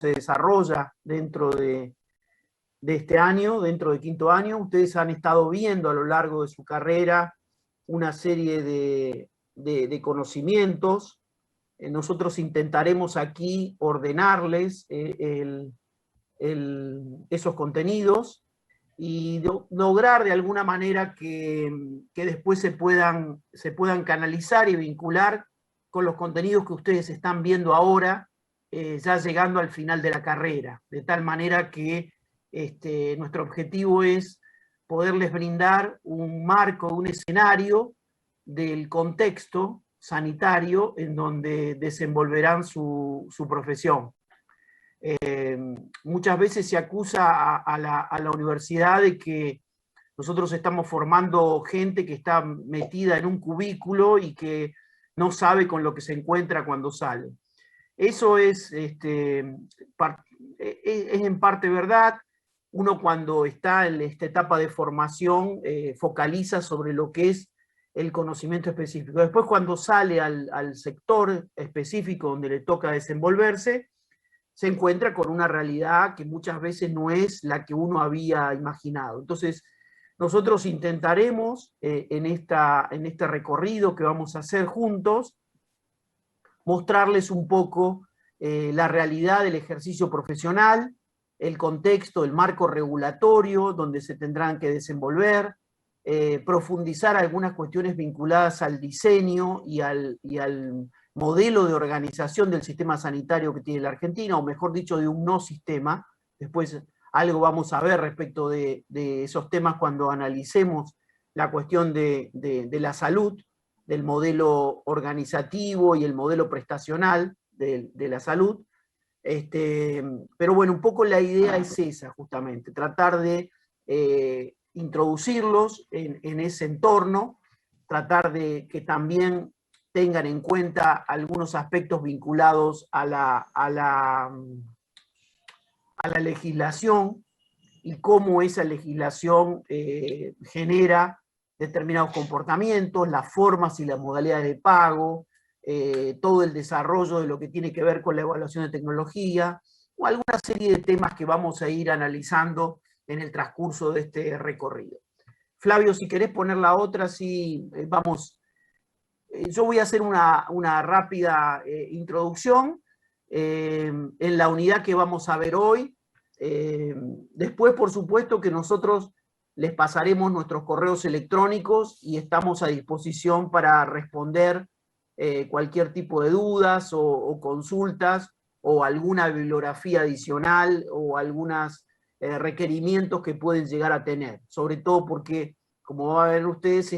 se desarrolla dentro de este año, dentro de quinto año. Ustedes han estado viendo a lo largo de su carrera una serie de conocimientos. Nosotros intentaremos aquí ordenarles esos contenidos y lograr de alguna manera que después se puedan canalizar y vincular con los contenidos que ustedes están viendo ahora, ya llegando al final de la carrera, de tal manera que nuestro objetivo es poderles brindar un marco, un escenario del contexto sanitario en donde desenvolverán su profesión. Muchas veces se acusa a la universidad de que nosotros estamos formando gente que está metida en un cubículo y que no sabe con lo que se encuentra cuando sale. Eso es en parte verdad. Uno cuando está en esta etapa de formación focaliza sobre lo que es el conocimiento específico. Después cuando sale al sector específico donde le toca desenvolverse, se encuentra con una realidad que muchas veces no es la que uno había imaginado. Entonces, nosotros intentaremos en este recorrido que vamos a hacer juntos, mostrarles un poco la realidad del ejercicio profesional, el contexto, el marco regulatorio donde se tendrán que desenvolver, profundizar algunas cuestiones vinculadas al diseño y al modelo de organización del sistema sanitario que tiene la Argentina, o mejor dicho, de un no sistema. Después algo vamos a ver respecto de esos temas cuando analicemos la cuestión de la salud, del modelo organizativo y el modelo prestacional de la salud. Pero bueno, un poco la idea es esa, justamente, tratar de introducirlos en ese entorno, tratar de que también tengan en cuenta algunos aspectos vinculados a la legislación y cómo esa legislación genera determinados comportamientos, las formas y las modalidades de pago, todo el desarrollo de lo que tiene que ver con la evaluación de tecnología, o alguna serie de temas que vamos a ir analizando en el transcurso de este recorrido. Flavio, si querés poner la otra, sí, vamos. Yo voy a hacer una rápida introducción en la unidad que vamos a ver hoy. Después, por supuesto, que nosotros les pasaremos nuestros correos electrónicos y estamos a disposición para responder cualquier tipo de dudas o consultas o alguna bibliografía adicional o algunos requerimientos que pueden llegar a tener. Sobre todo porque, como van a ver ustedes,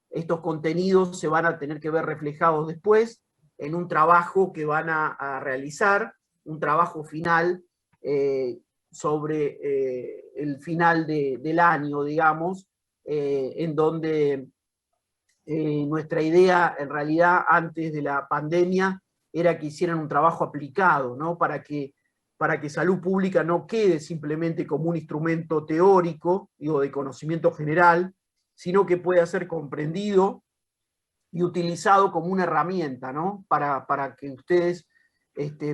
estos contenidos se van a tener que ver reflejados después en un trabajo que van a realizar, un trabajo final sobre el final del año, digamos, en donde nuestra idea, en realidad, antes de la pandemia, era que hicieran un trabajo aplicado, ¿no? Para que salud pública no quede simplemente como un instrumento teórico, digo, de conocimiento general, sino que pueda ser comprendido y utilizado como una herramienta, ¿no? Para que ustedes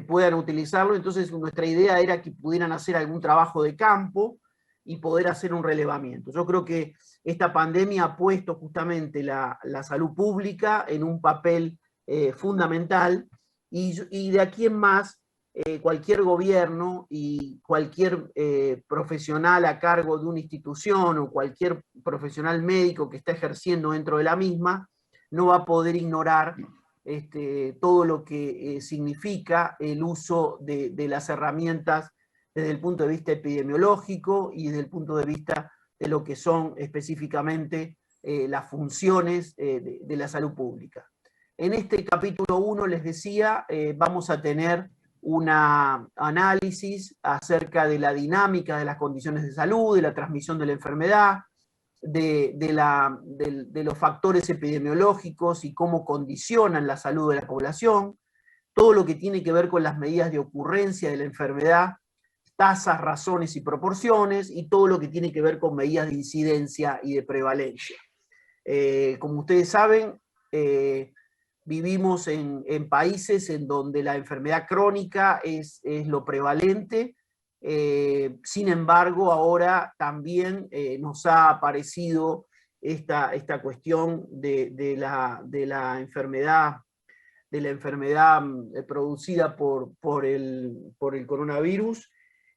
puedan utilizarlo. Entonces nuestra idea era que pudieran hacer algún trabajo de campo y poder hacer un relevamiento. Yo creo que esta pandemia ha puesto justamente la salud pública en un papel fundamental, y de aquí en más cualquier gobierno y cualquier profesional a cargo de una institución o cualquier profesional médico que está ejerciendo dentro de la misma no va a poder ignorar todo lo que significa el uso de las herramientas desde el punto de vista epidemiológico y desde el punto de vista de lo que son específicamente las funciones de la salud pública. En este capítulo 1, les decía, vamos a tener un análisis acerca de la dinámica de las condiciones de salud, de la transmisión de la enfermedad, de los factores epidemiológicos y cómo condicionan la salud de la población, todo lo que tiene que ver con las medidas de ocurrencia de la enfermedad, tasas, razones y proporciones, y todo lo que tiene que ver con medidas de incidencia y de prevalencia. Como ustedes saben, vivimos en países en donde la enfermedad crónica es lo prevalente. Sin embargo, ahora también nos ha aparecido esta cuestión de la enfermedad producida por el coronavirus,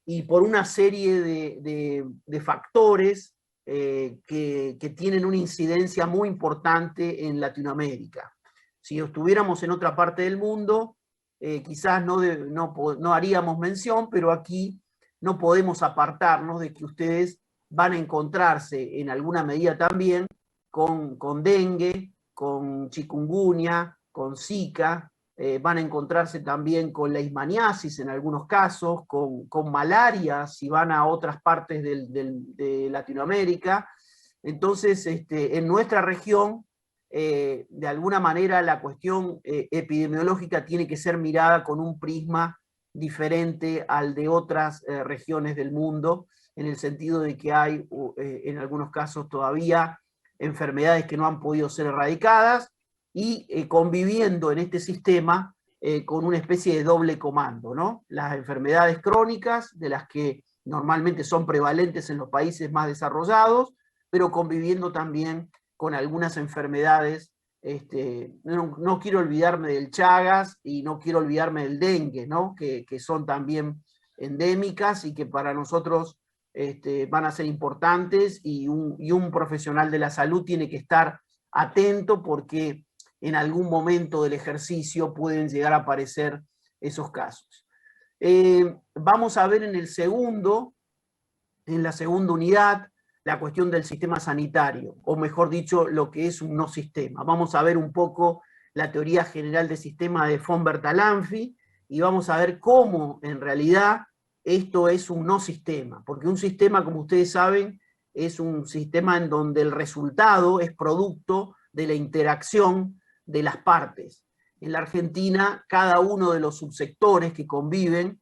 y por una serie de factores que tienen una incidencia muy importante en Latinoamérica. Si estuviéramos en otra parte del mundo, quizás no haríamos mención, pero aquí no podemos apartarnos de que ustedes van a encontrarse en alguna medida también con dengue, con chikungunya, con Zika, van a encontrarse también con leishmaniasis en algunos casos, con malaria si van a otras partes de Latinoamérica. Entonces, en nuestra región, de alguna manera la cuestión epidemiológica tiene que ser mirada con un prisma diferente al de otras regiones del mundo, en el sentido de que hay en algunos casos todavía enfermedades que no han podido ser erradicadas, y conviviendo en este sistema con una especie de doble comando, ¿no? Las enfermedades crónicas, de las que normalmente son prevalentes en los países más desarrollados, pero conviviendo también con algunas enfermedades. No quiero olvidarme del Chagas y no quiero olvidarme del dengue, ¿no? Que son también endémicas y que para nosotros van a ser importantes, y un profesional de la salud tiene que estar atento, porque en algún momento del ejercicio pueden llegar a aparecer esos casos. Vamos a ver en la segunda unidad, la cuestión del sistema sanitario, o mejor dicho, lo que es un no sistema. Vamos a ver un poco la teoría general del sistema de von Bertalanffy, y vamos a ver cómo en realidad esto es un no sistema, porque un sistema, como ustedes saben, es un sistema en donde el resultado es producto de la interacción de las partes. En la Argentina, cada uno de los subsectores que conviven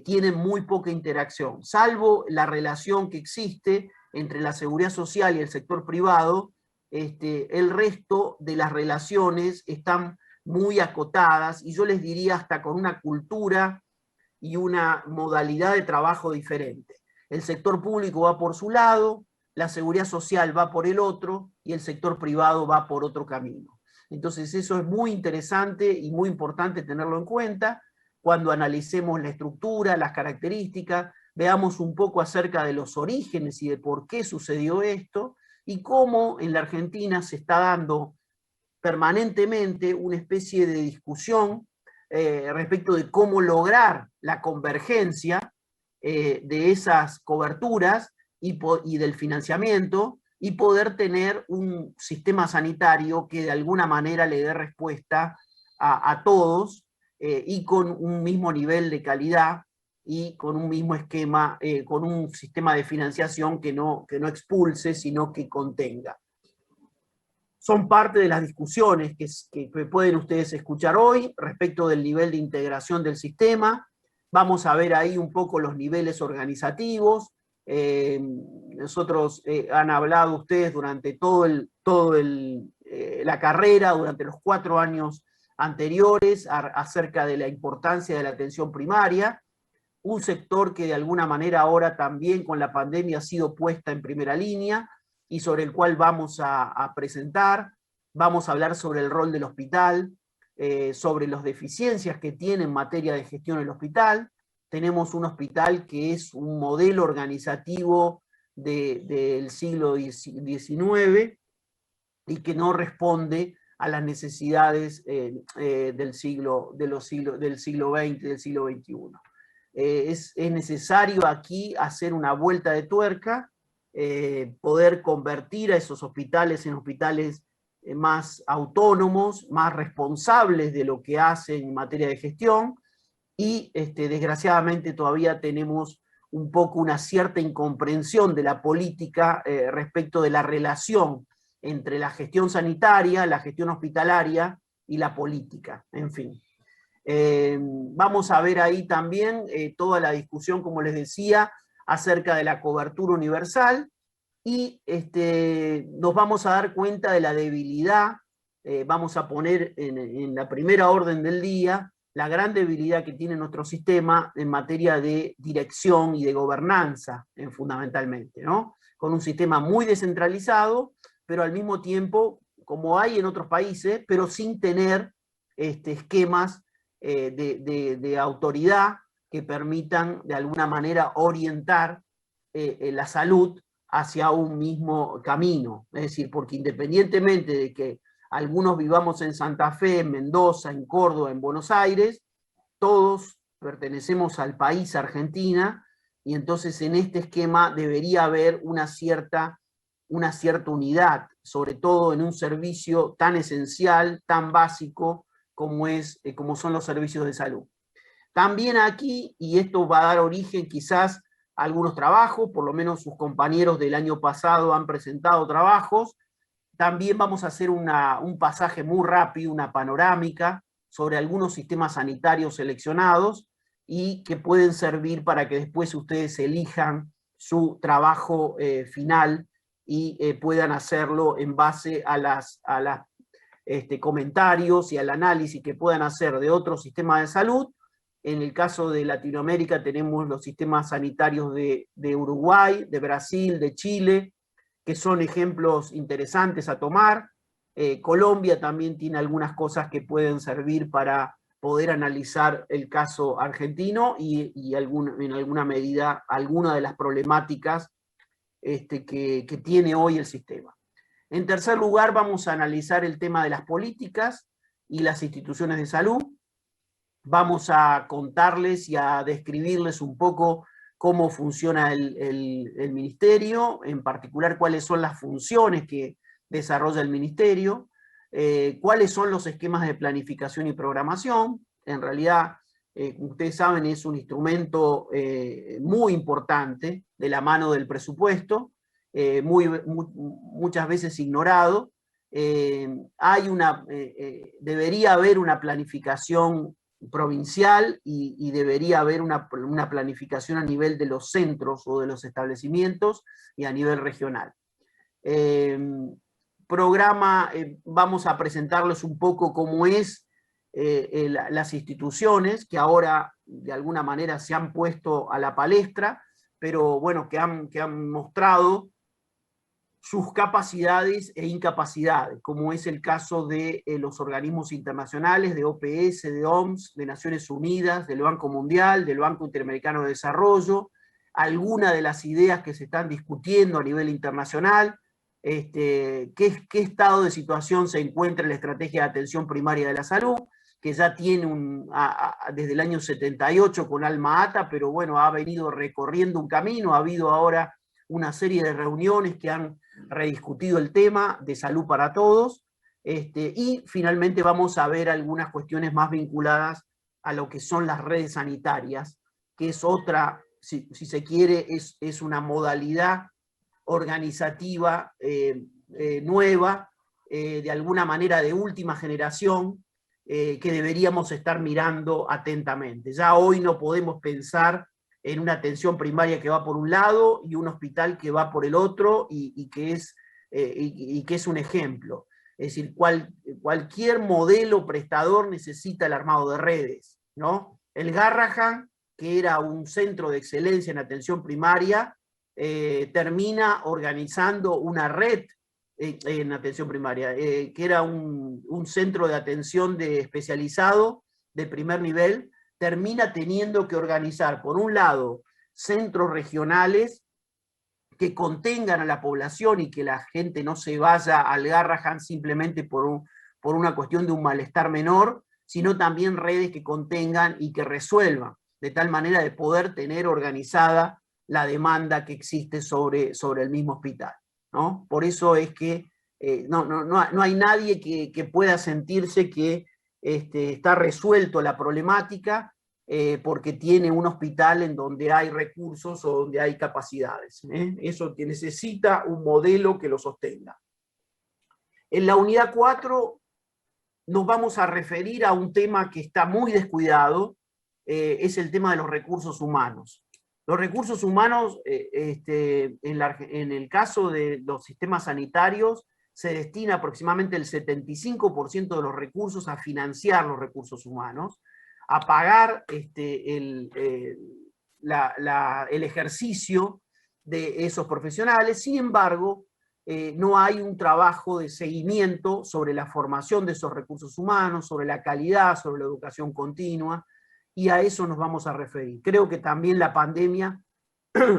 tienen muy poca interacción, salvo la relación que existe entre la seguridad social y el sector privado. El resto de las relaciones están muy acotadas, y yo les diría hasta con una cultura y una modalidad de trabajo diferente. El sector público va por su lado, la seguridad social va por el otro, y el sector privado va por otro camino. Entonces eso es muy interesante y muy importante tenerlo en cuenta cuando analicemos la estructura, las características, veamos un poco acerca de los orígenes y de por qué sucedió esto, y cómo en la Argentina se está dando permanentemente una especie de discusión respecto de cómo lograr la convergencia de esas coberturas y del financiamiento, y poder tener un sistema sanitario que de alguna manera le dé respuesta a todos, y con un mismo nivel de calidad, y con un mismo esquema, con un sistema de financiación que no expulse, sino que contenga. Son parte de las discusiones que pueden ustedes escuchar hoy respecto del nivel de integración del sistema. Vamos a ver ahí un poco los niveles organizativos. Nosotros han hablado ustedes durante la carrera, durante los 4 años anteriores, acerca de la importancia de la atención primaria, un sector que de alguna manera ahora también con la pandemia ha sido puesta en primera línea, y sobre el cual vamos a presentar. Vamos a hablar sobre el rol del hospital, sobre las deficiencias que tiene en materia de gestión el hospital. Tenemos un hospital que es un modelo organizativo del siglo XIX, y que no responde a las necesidades del siglo XX, del siglo XXI. Es necesario aquí hacer una vuelta de tuerca, poder convertir a esos hospitales en hospitales más autónomos, más responsables de lo que hacen en materia de gestión, y desgraciadamente todavía tenemos un poco una cierta incomprensión de la política respecto de la relación entre la gestión sanitaria, la gestión hospitalaria y la política, en fin. Vamos a ver ahí también toda la discusión, como les decía, acerca de la cobertura universal, y nos vamos a dar cuenta de la debilidad vamos a poner en la primera orden del día la gran debilidad que tiene nuestro sistema en materia de dirección y de gobernanza, fundamentalmente, ¿no? Con un sistema muy descentralizado, pero al mismo tiempo, como hay en otros países, pero sin tener esquemas de autoridad que permitan de alguna manera orientar la salud hacia un mismo camino. Es decir, porque independientemente de que algunos vivamos en Santa Fe, en Mendoza, en Córdoba, en Buenos Aires, todos pertenecemos al país Argentina, y entonces en este esquema debería haber una cierta unidad, sobre todo en un servicio tan esencial, tan básico como son los servicios de salud. También aquí, y esto va a dar origen quizás a algunos trabajos, por lo menos sus compañeros del año pasado han presentado trabajos, también vamos a hacer un pasaje muy rápido, una panorámica sobre algunos sistemas sanitarios seleccionados y que pueden servir para que después ustedes elijan su trabajo final y puedan hacerlo en base a las comentarios y al análisis que puedan hacer de otros sistemas de salud. En el caso de Latinoamérica tenemos los sistemas sanitarios de Uruguay, de Brasil, de Chile, que son ejemplos interesantes a tomar. Colombia también tiene algunas cosas que pueden servir para poder analizar el caso argentino y en alguna medida alguna de las problemáticas que tiene hoy el sistema. En tercer lugar, vamos a analizar el tema de las políticas y las instituciones de salud. Vamos a contarles y a describirles un poco cómo funciona el ministerio, en particular cuáles son las funciones que desarrolla el ministerio, cuáles son los esquemas de planificación y programación. En realidad, como ustedes saben, es un instrumento muy importante de la mano del presupuesto, muchas veces ignorado. Debería haber una planificación provincial y debería haber una planificación a nivel de los centros o de los establecimientos y a nivel regional. Vamos a presentarles un poco cómo es las instituciones que ahora de alguna manera se han puesto a la palestra, pero bueno, que han mostrado sus capacidades e incapacidades, como es el caso de los organismos internacionales, de OPS, de OMS, de Naciones Unidas, del Banco Mundial, del Banco Interamericano de Desarrollo, algunas de las ideas que se están discutiendo a nivel internacional, qué estado de situación se encuentra en la estrategia de atención primaria de la salud, que ya tiene desde el año 78 con Alma Ata, pero bueno, ha venido recorriendo un camino, ha habido ahora una serie de reuniones que han rediscutido el tema de salud para todos, y finalmente vamos a ver algunas cuestiones más vinculadas a lo que son las redes sanitarias, que es otra, si se quiere, es una modalidad organizativa nueva, de alguna manera de última generación, que deberíamos estar mirando atentamente. Ya hoy no podemos pensar en una atención primaria que va por un lado y un hospital que va por el otro y que es un ejemplo. Es decir, cualquier modelo prestador necesita el armado de redes, ¿no? El Garrahan, que era un centro de excelencia en atención primaria, termina organizando una red en atención primaria, que era un centro de atención especializado de primer nivel, termina teniendo que organizar, por un lado, centros regionales que contengan a la población y que la gente no se vaya al Garrahan simplemente por una cuestión de un malestar menor, sino también redes que contengan y que resuelvan, de tal manera de poder tener organizada la demanda que existe sobre el mismo hospital, ¿no? Por eso es que no hay nadie que pueda sentirse que está resuelto la problemática porque tiene un hospital en donde hay recursos o donde hay capacidades. Eso que necesita un modelo que lo sostenga. En la unidad 4 nos vamos a referir a un tema que está muy descuidado, es el tema de los recursos humanos. Los recursos humanos, en el caso de los sistemas sanitarios, se destina aproximadamente el 75% de los recursos a financiar los recursos humanos, a pagar el ejercicio de esos profesionales. Sin embargo, no hay un trabajo de seguimiento sobre la formación de esos recursos humanos, sobre la calidad, sobre la educación continua, y a eso nos vamos a referir. Creo que también la pandemia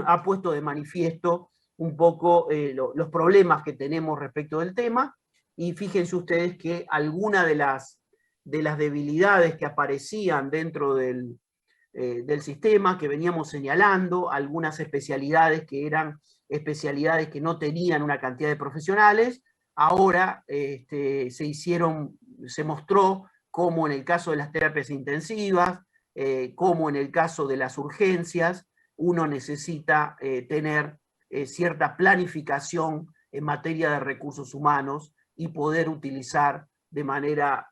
ha puesto de manifiesto un poco los problemas que tenemos respecto del tema, y fíjense ustedes que algunas de las debilidades que aparecían dentro del sistema, que veníamos señalando, algunas especialidades que eran especialidades que no tenían una cantidad de profesionales, ahora se mostró como en el caso de las terapias intensivas, como en el caso de las urgencias, uno necesita tener cierta planificación en materia de recursos humanos y poder utilizar de manera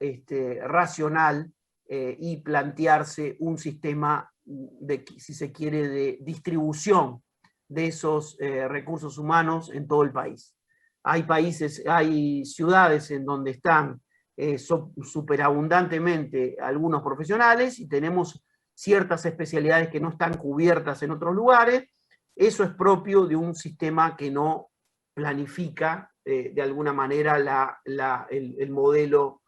racional y plantearse un sistema si se quiere, de distribución de esos recursos humanos en todo el país. Hay países, hay ciudades en donde están superabundantemente algunos profesionales y tenemos ciertas especialidades que no están cubiertas en otros lugares. Eso es propio de un sistema que no planifica de alguna manera el modelo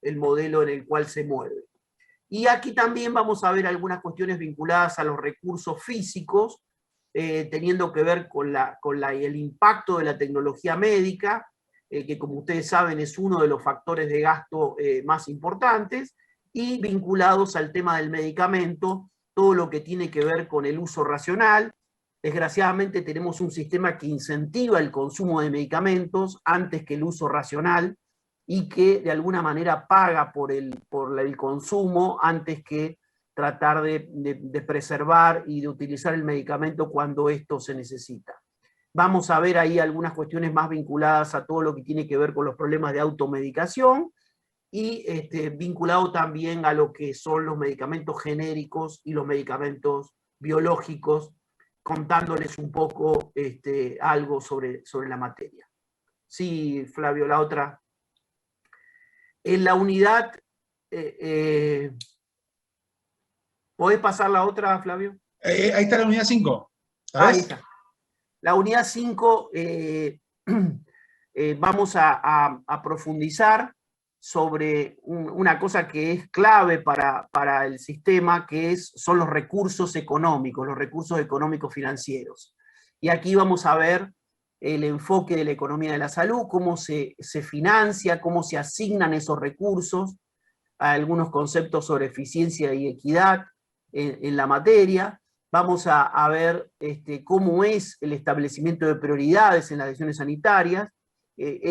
en el cual se mueve. Y aquí también vamos a ver algunas cuestiones vinculadas a los recursos físicos, teniendo que ver con el impacto de la tecnología médica, que como ustedes saben es uno de los factores de gasto más importantes, y vinculados al tema del medicamento, todo lo que tiene que ver con el uso racional. Desgraciadamente tenemos un sistema que incentiva el consumo de medicamentos antes que el uso racional, y que de alguna manera paga por el consumo antes que tratar de preservar y de utilizar el medicamento cuando esto se necesita. Vamos a ver ahí algunas cuestiones más vinculadas a todo lo que tiene que ver con los problemas de automedicación, y vinculado también a lo que son los medicamentos genéricos y los medicamentos biológicos, contándoles un poco algo sobre la materia. Sí, Flavio, la otra. En la unidad, ¿podés pasar la otra, Flavio? Ahí está la unidad 5. Ahí está. La unidad 5, vamos a profundizar sobre una cosa que es clave para el sistema, que son los recursos económicos financieros. Y aquí vamos a ver el enfoque de la economía de la salud, cómo se financia, cómo se asignan esos recursos, algunos conceptos sobre eficiencia y equidad en la materia. Vamos a ver cómo es el establecimiento de prioridades en las decisiones sanitarias.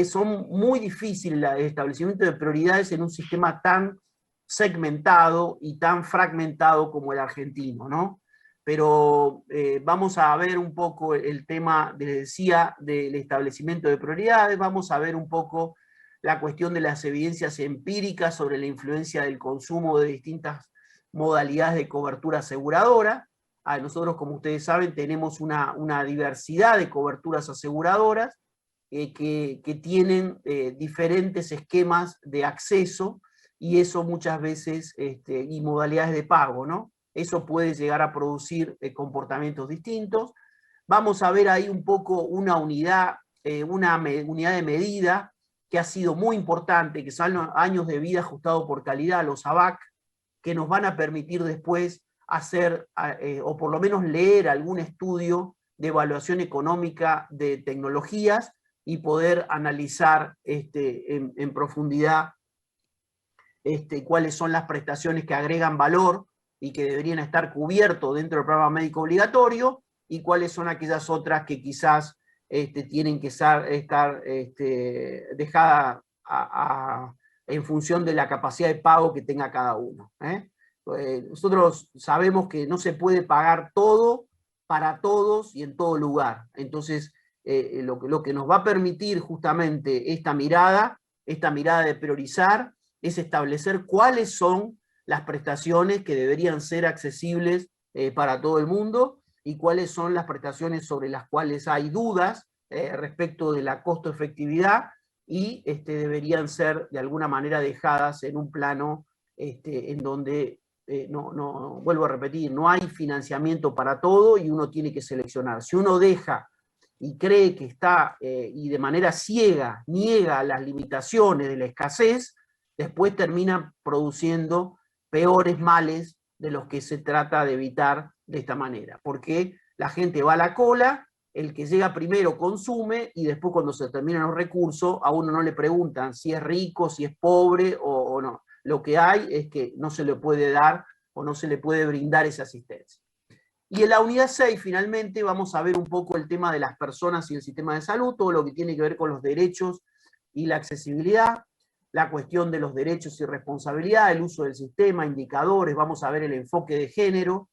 Son muy difíciles el establecimiento de prioridades en un sistema tan segmentado y tan fragmentado como el argentino, ¿no? Pero vamos a ver un poco el tema, les decía, del establecimiento de prioridades. Vamos a ver un poco la cuestión de las evidencias empíricas sobre la influencia del consumo de distintas modalidades de cobertura aseguradora. Nosotros, como ustedes saben, tenemos una diversidad de coberturas aseguradoras que tienen diferentes esquemas de acceso, y eso muchas veces, y modalidades de pago, ¿no? Eso puede llegar a producir comportamientos distintos. Vamos a ver ahí un poco una unidad de medida que ha sido muy importante, que son los años de vida ajustado por calidad, los ABAC, que nos van a permitir después hacer, o por lo menos leer algún estudio de evaluación económica de tecnologías y poder analizar en profundidad cuáles son las prestaciones que agregan valor y que deberían estar cubiertos dentro del programa médico obligatorio, y cuáles son aquellas otras que quizás tienen que estar dejadas en función de la capacidad de pago que tenga cada uno. Nosotros sabemos que no se puede pagar todo para todos y en todo lugar. Entonces, lo que nos va a permitir justamente esta mirada de priorizar, es establecer cuáles son las prestaciones que deberían ser accesibles para todo el mundo, y cuáles son las prestaciones sobre las cuales hay dudas respecto de la costo-efectividad, y deberían ser de alguna manera dejadas en un plano en donde, vuelvo a repetir, no hay financiamiento para todo y uno tiene que seleccionar. Si uno deja y cree que está, y de manera ciega, niega las limitaciones de la escasez, después termina produciendo peores males de los que se trata de evitar de esta manera, porque la gente va a la cola, el que llega primero consume, y después cuando se terminan los recursos, a uno no le preguntan si es rico, si es pobre o no. Lo que hay es que no se le puede dar o no se le puede brindar esa asistencia. Y en la unidad 6, finalmente, vamos a ver un poco el tema de las personas y el sistema de salud, todo lo que tiene que ver con los derechos y la accesibilidad, la cuestión de los derechos y responsabilidad, el uso del sistema, indicadores, vamos a ver el enfoque de género,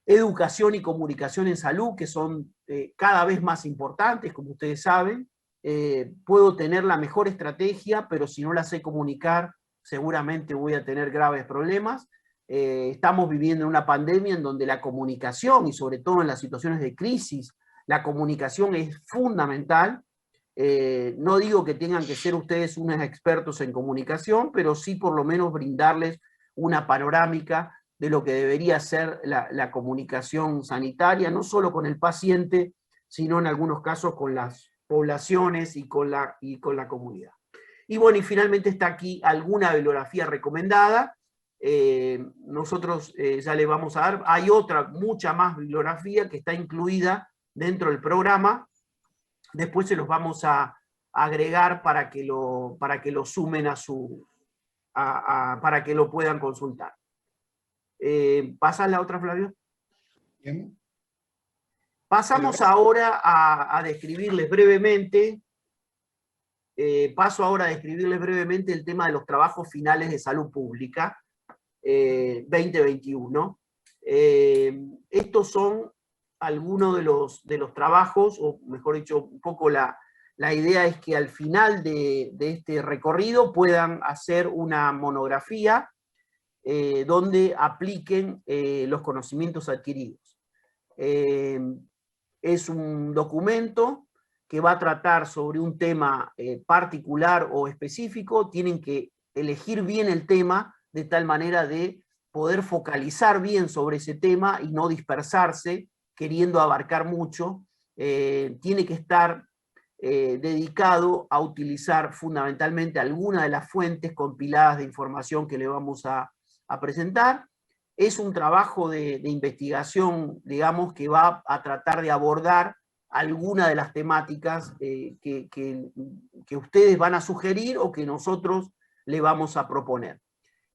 educación y comunicación en salud, que son cada vez más importantes, como ustedes saben. Puedo tener la mejor estrategia, pero si no la sé comunicar, seguramente voy a tener graves problemas. Estamos viviendo en una pandemia en donde la comunicación, y sobre todo en las situaciones de crisis, la comunicación es fundamental. No digo que tengan que ser ustedes unos expertos en comunicación, pero sí por lo menos brindarles una panorámica de lo que debería ser la comunicación sanitaria, no solo con el paciente, sino en algunos casos con las poblaciones y con la comunidad. Y bueno, y finalmente está aquí alguna bibliografía recomendada. Nosotros ya le vamos a dar, hay otra, mucha más bibliografía que está incluida dentro del programa. Después se los vamos a agregar para que lo sumen para que lo puedan consultar. ¿Pasa la otra, Flavio? Bien. Pasamos ahora a describirles brevemente, el tema de los trabajos finales de salud pública 2021. Estos son algunos de los trabajos, o mejor dicho, un poco la idea es que al final de este recorrido puedan hacer una monografía donde apliquen los conocimientos adquiridos. Es un documento que va a tratar sobre un tema particular o específico. Tienen que elegir bien el tema de tal manera de poder focalizar bien sobre ese tema y no dispersarse queriendo abarcar mucho. Tiene que estar dedicado a utilizar fundamentalmente alguna de las fuentes compiladas de información que le vamos a presentar. Es un trabajo de investigación, digamos, que va a tratar de abordar alguna de las temáticas que ustedes van a sugerir o que nosotros le vamos a proponer.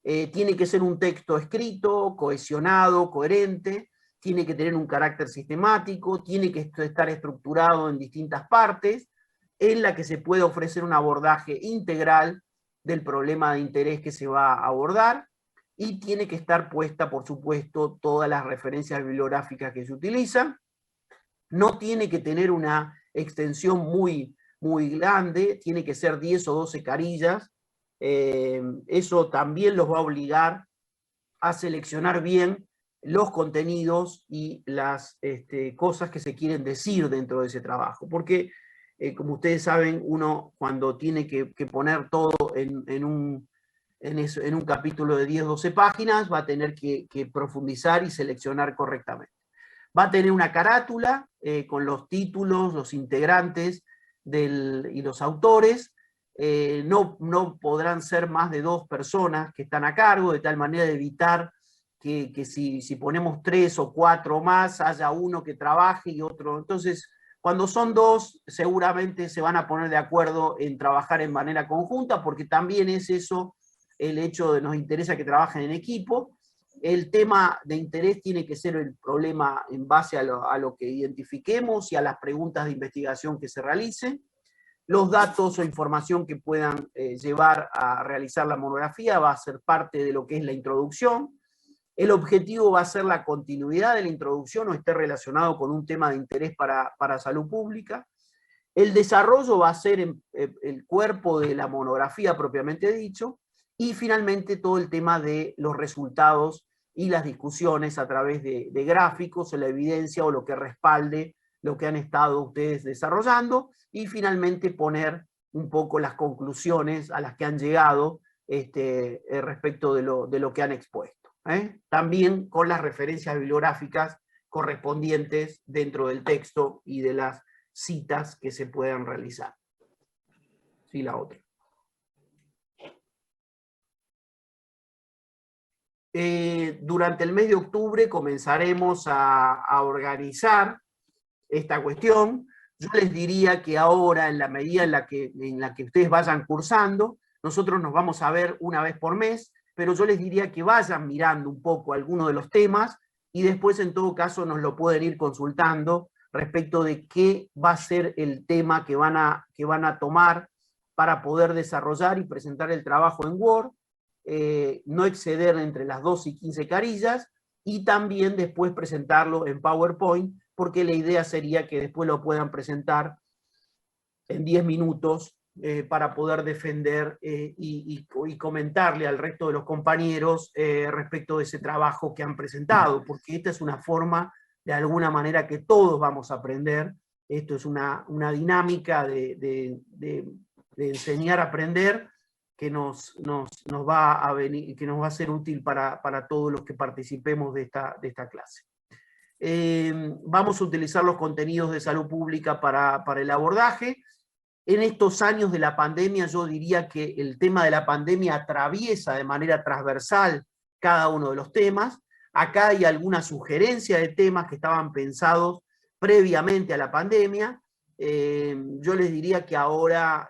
Tiene que ser un texto escrito, cohesionado, coherente, tiene que tener un carácter sistemático, tiene que estar estructurado en distintas partes, en la que se puede ofrecer un abordaje integral del problema de interés que se va a abordar, y tiene que estar puesta, por supuesto, todas las referencias bibliográficas que se utilizan. No tiene que tener una extensión muy grande, tiene que ser 10 o 12 carillas. Eso también los va a obligar a seleccionar bien los contenidos y las cosas que se quieren decir dentro de ese trabajo. Porque, como ustedes saben, uno cuando tiene que poner todo en un capítulo de 10 o 12 páginas, va a tener que profundizar y seleccionar correctamente. Va a tener una carátula con los títulos, los integrantes y los autores. No podrán ser más de 2 personas que están a cargo, de tal manera de evitar que si ponemos 3 o 4 más, haya uno que trabaje y otro. Entonces, cuando son 2, seguramente se van a poner de acuerdo en trabajar en manera conjunta, porque también es eso el hecho de nos interesa que trabajen en equipo. El tema de interés tiene que ser el problema en base a lo que identifiquemos y a las preguntas de investigación que se realicen. Los datos o información que puedan llevar a realizar la monografía va a ser parte de lo que es la introducción. El objetivo va a ser la continuidad de la introducción o esté relacionado con un tema de interés para salud pública. El desarrollo va a ser el cuerpo de la monografía propiamente dicho, y finalmente todo el tema de los resultados y las discusiones a través de gráficos, o la evidencia o lo que respalde lo que han estado ustedes desarrollando, y finalmente poner un poco las conclusiones a las que han llegado respecto de lo que han expuesto. También con las referencias bibliográficas correspondientes dentro del texto y de las citas que se puedan realizar. Sí, la otra. Durante el mes de octubre comenzaremos a organizar esta cuestión. Yo les diría que ahora, en la medida en la que ustedes vayan cursando, nosotros nos vamos a ver una vez por mes, pero yo les diría que vayan mirando un poco algunos de los temas y después en todo caso nos lo pueden ir consultando respecto de qué va a ser el tema que van a tomar para poder desarrollar y presentar el trabajo en Word, no exceder entre las 12 y 15 carillas, y también después presentarlo en PowerPoint, porque la idea sería que después lo puedan presentar en 10 minutos para poder defender y comentarle al resto de los compañeros respecto de ese trabajo que han presentado, porque esta es una forma, de alguna manera, que todos vamos a aprender. Esto es una dinámica de enseñar a aprender que nos va a venir, que nos va a ser útil para todos los que participemos de esta clase. Vamos a utilizar los contenidos de salud pública para el abordaje. En estos años de la pandemia, yo diría que el tema de la pandemia atraviesa de manera transversal cada uno de los temas. Acá hay alguna sugerencia de temas que estaban pensados previamente a la pandemia. Yo les diría que ahora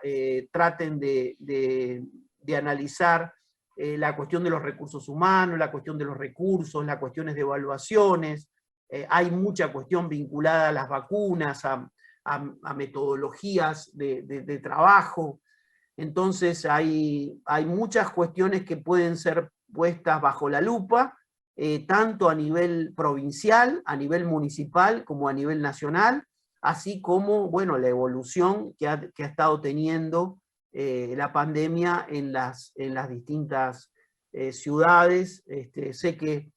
traten de analizar la cuestión de los recursos humanos, la cuestión de los recursos, las cuestiones de evaluaciones. Hay mucha cuestión vinculada a las vacunas, a metodologías de trabajo. Entonces hay muchas cuestiones que pueden ser puestas bajo la lupa, tanto a nivel provincial, a nivel municipal, como a nivel nacional, así como, bueno, la evolución que ha estado teniendo la pandemia en las distintas ciudades. Sé que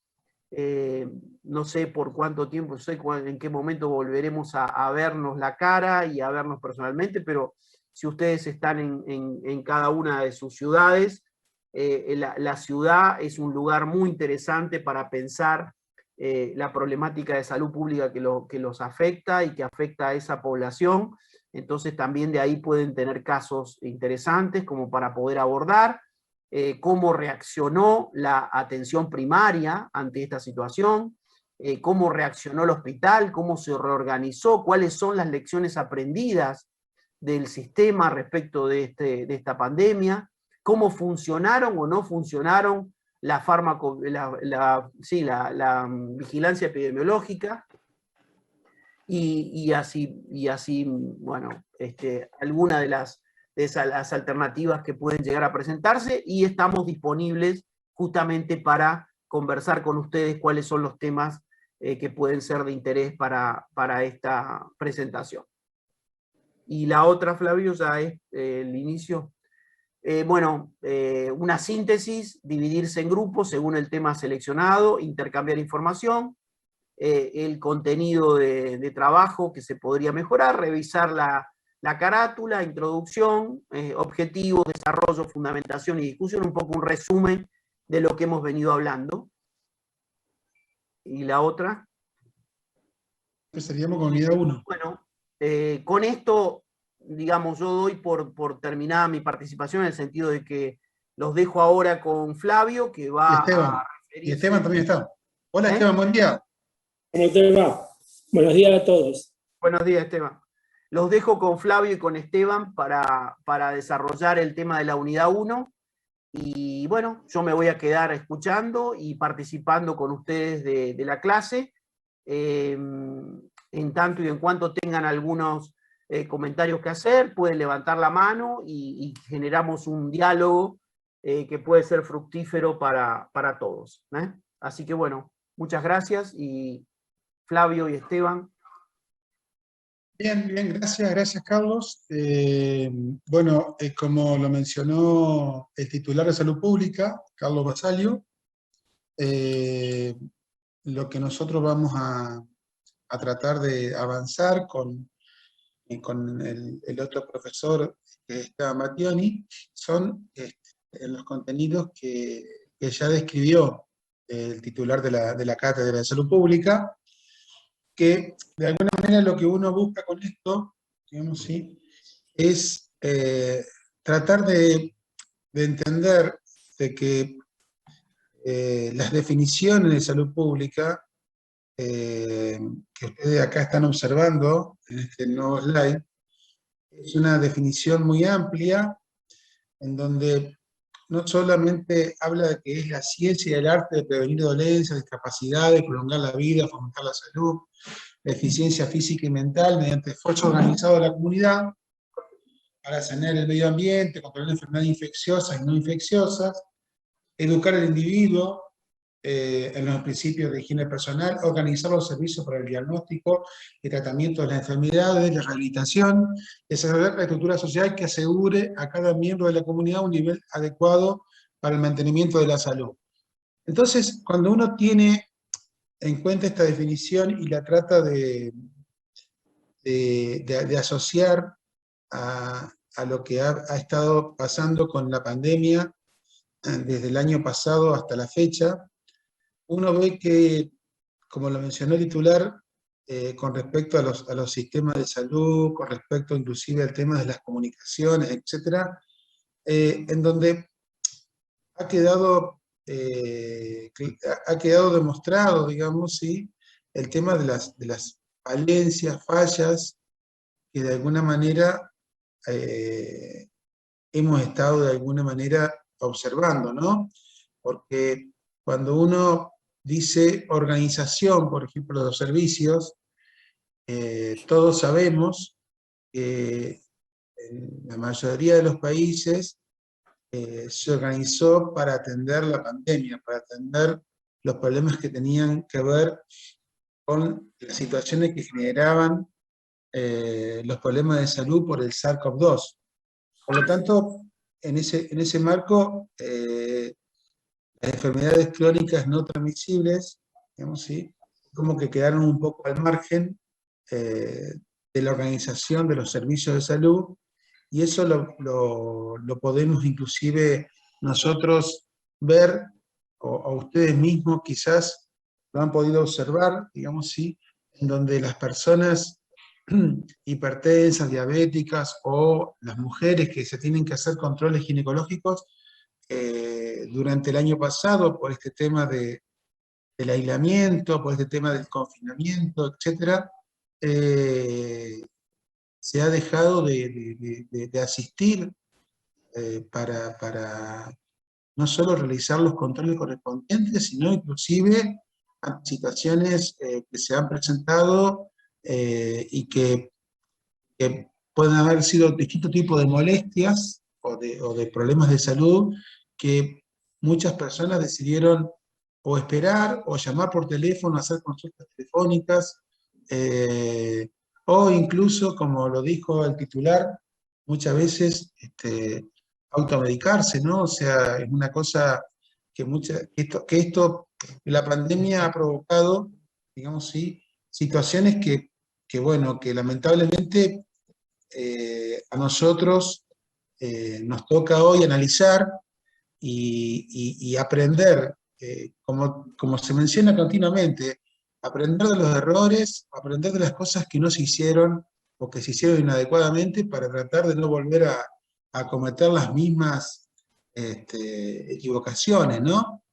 no sé por cuánto tiempo, no sé en qué momento volveremos a vernos la cara y a vernos personalmente, pero si ustedes están en cada una de sus ciudades, la ciudad es un lugar muy interesante para pensar la problemática de salud pública que los afecta y que afecta a esa población. Entonces también de ahí pueden tener casos interesantes como para poder abordar. Cómo reaccionó la atención primaria ante esta situación, cómo reaccionó el hospital, cómo se reorganizó, cuáles son las lecciones aprendidas del sistema respecto de esta pandemia, cómo funcionaron o no funcionaron la vigilancia epidemiológica, y así, bueno, alguna de las alternativas que pueden llegar a presentarse, y estamos disponibles justamente para conversar con ustedes cuáles son los temas que pueden ser de interés para esta presentación. Y la otra, Flavio, ya es el inicio. Una síntesis, dividirse en grupos según el tema seleccionado, intercambiar información, el contenido de trabajo que se podría mejorar, revisar la carátula, introducción, objetivos, desarrollo, fundamentación y discusión, un poco un resumen de lo que hemos venido hablando. ¿Y la otra? Empezaríamos con unidad 1. Bueno, con esto, digamos, yo doy por terminada mi participación en el sentido de que los dejo ahora con Flavio, que va a referirse. Y Esteban también está. Hola, Esteban, buen día. ¿Cómo te va? Buenos días a todos. Buenos días, Esteban. Los dejo con Flavio y con Esteban para desarrollar el tema de la unidad 1. Y bueno, yo me voy a quedar escuchando y participando con ustedes de la clase. En tanto y en cuanto tengan algunos comentarios que hacer, pueden levantar la mano y generamos un diálogo que puede ser fructífero para todos. Así que bueno, muchas gracias, y Flavio y Esteban. Bien, gracias Carlos. Como lo mencionó el titular de Salud Pública, Carlos Basalio, lo que nosotros vamos a tratar de avanzar con el otro profesor Esteban Battioni, son en los contenidos que ya describió el titular de la Cátedra de Salud Pública, que de alguna manera lo que uno busca con esto, digamos, ¿sí?, es tratar de entender de que las definiciones de salud pública que ustedes acá están observando en este nuevo slide, es una definición muy amplia, en donde no solamente habla de que es la ciencia y el arte de prevenir dolencias, discapacidades, prolongar la vida, fomentar la salud, la eficiencia física y mental mediante esfuerzo organizado de la comunidad para sanear el medio ambiente, controlar enfermedades infecciosas y no infecciosas, educar al individuo en los principios de higiene personal, organizar los servicios para el diagnóstico y tratamiento de las enfermedades, la rehabilitación, desarrollar la estructura social que asegure a cada miembro de la comunidad un nivel adecuado para el mantenimiento de la salud. Entonces, cuando uno tiene en cuenta esta definición y la trata de asociar a lo que ha estado pasando con la pandemia desde el año pasado hasta la fecha, uno ve que, como lo mencionó el titular, con respecto a los sistemas de salud, con respecto inclusive al tema de las comunicaciones, etc., en donde ha quedado demostrado, digamos, ¿sí?, el tema de las falencias, fallas, que de alguna manera hemos estado de alguna manera observando, ¿no? Porque cuando uno dice organización, por ejemplo, de los servicios, todos sabemos que en la mayoría de los países se organizó para atender la pandemia, para atender los problemas que tenían que ver con las situaciones que generaban los problemas de salud por el SARS-CoV-2. Por lo tanto, en ese marco, las enfermedades crónicas no transmisibles, digamos, ¿sí?, como que quedaron un poco al margen de la organización de los servicios de salud, y eso lo podemos inclusive nosotros ver, o ustedes mismos quizás lo han podido observar, digamos, ¿sí?, en donde las personas hipertensas, diabéticas, o las mujeres que se tienen que hacer controles ginecológicos, durante el año pasado, por este tema del aislamiento, por este tema del confinamiento, etc., se ha dejado de asistir para no solo realizar los controles correspondientes, sino inclusive a situaciones que se han presentado y que pueden haber sido distintos tipos de molestias o de problemas de salud, que muchas personas decidieron o esperar, o llamar por teléfono, hacer consultas telefónicas, o incluso, como lo dijo el titular, muchas veces automedicarse, ¿no? O sea, es una cosa que la pandemia ha provocado, digamos, ¿sí?, situaciones bueno, que lamentablemente a nosotros nos toca hoy analizar y aprender, como se menciona continuamente, aprender de los errores, aprender de las cosas que no se hicieron o que se hicieron inadecuadamente, para tratar de no volver a cometer las mismas equivocaciones, ¿no?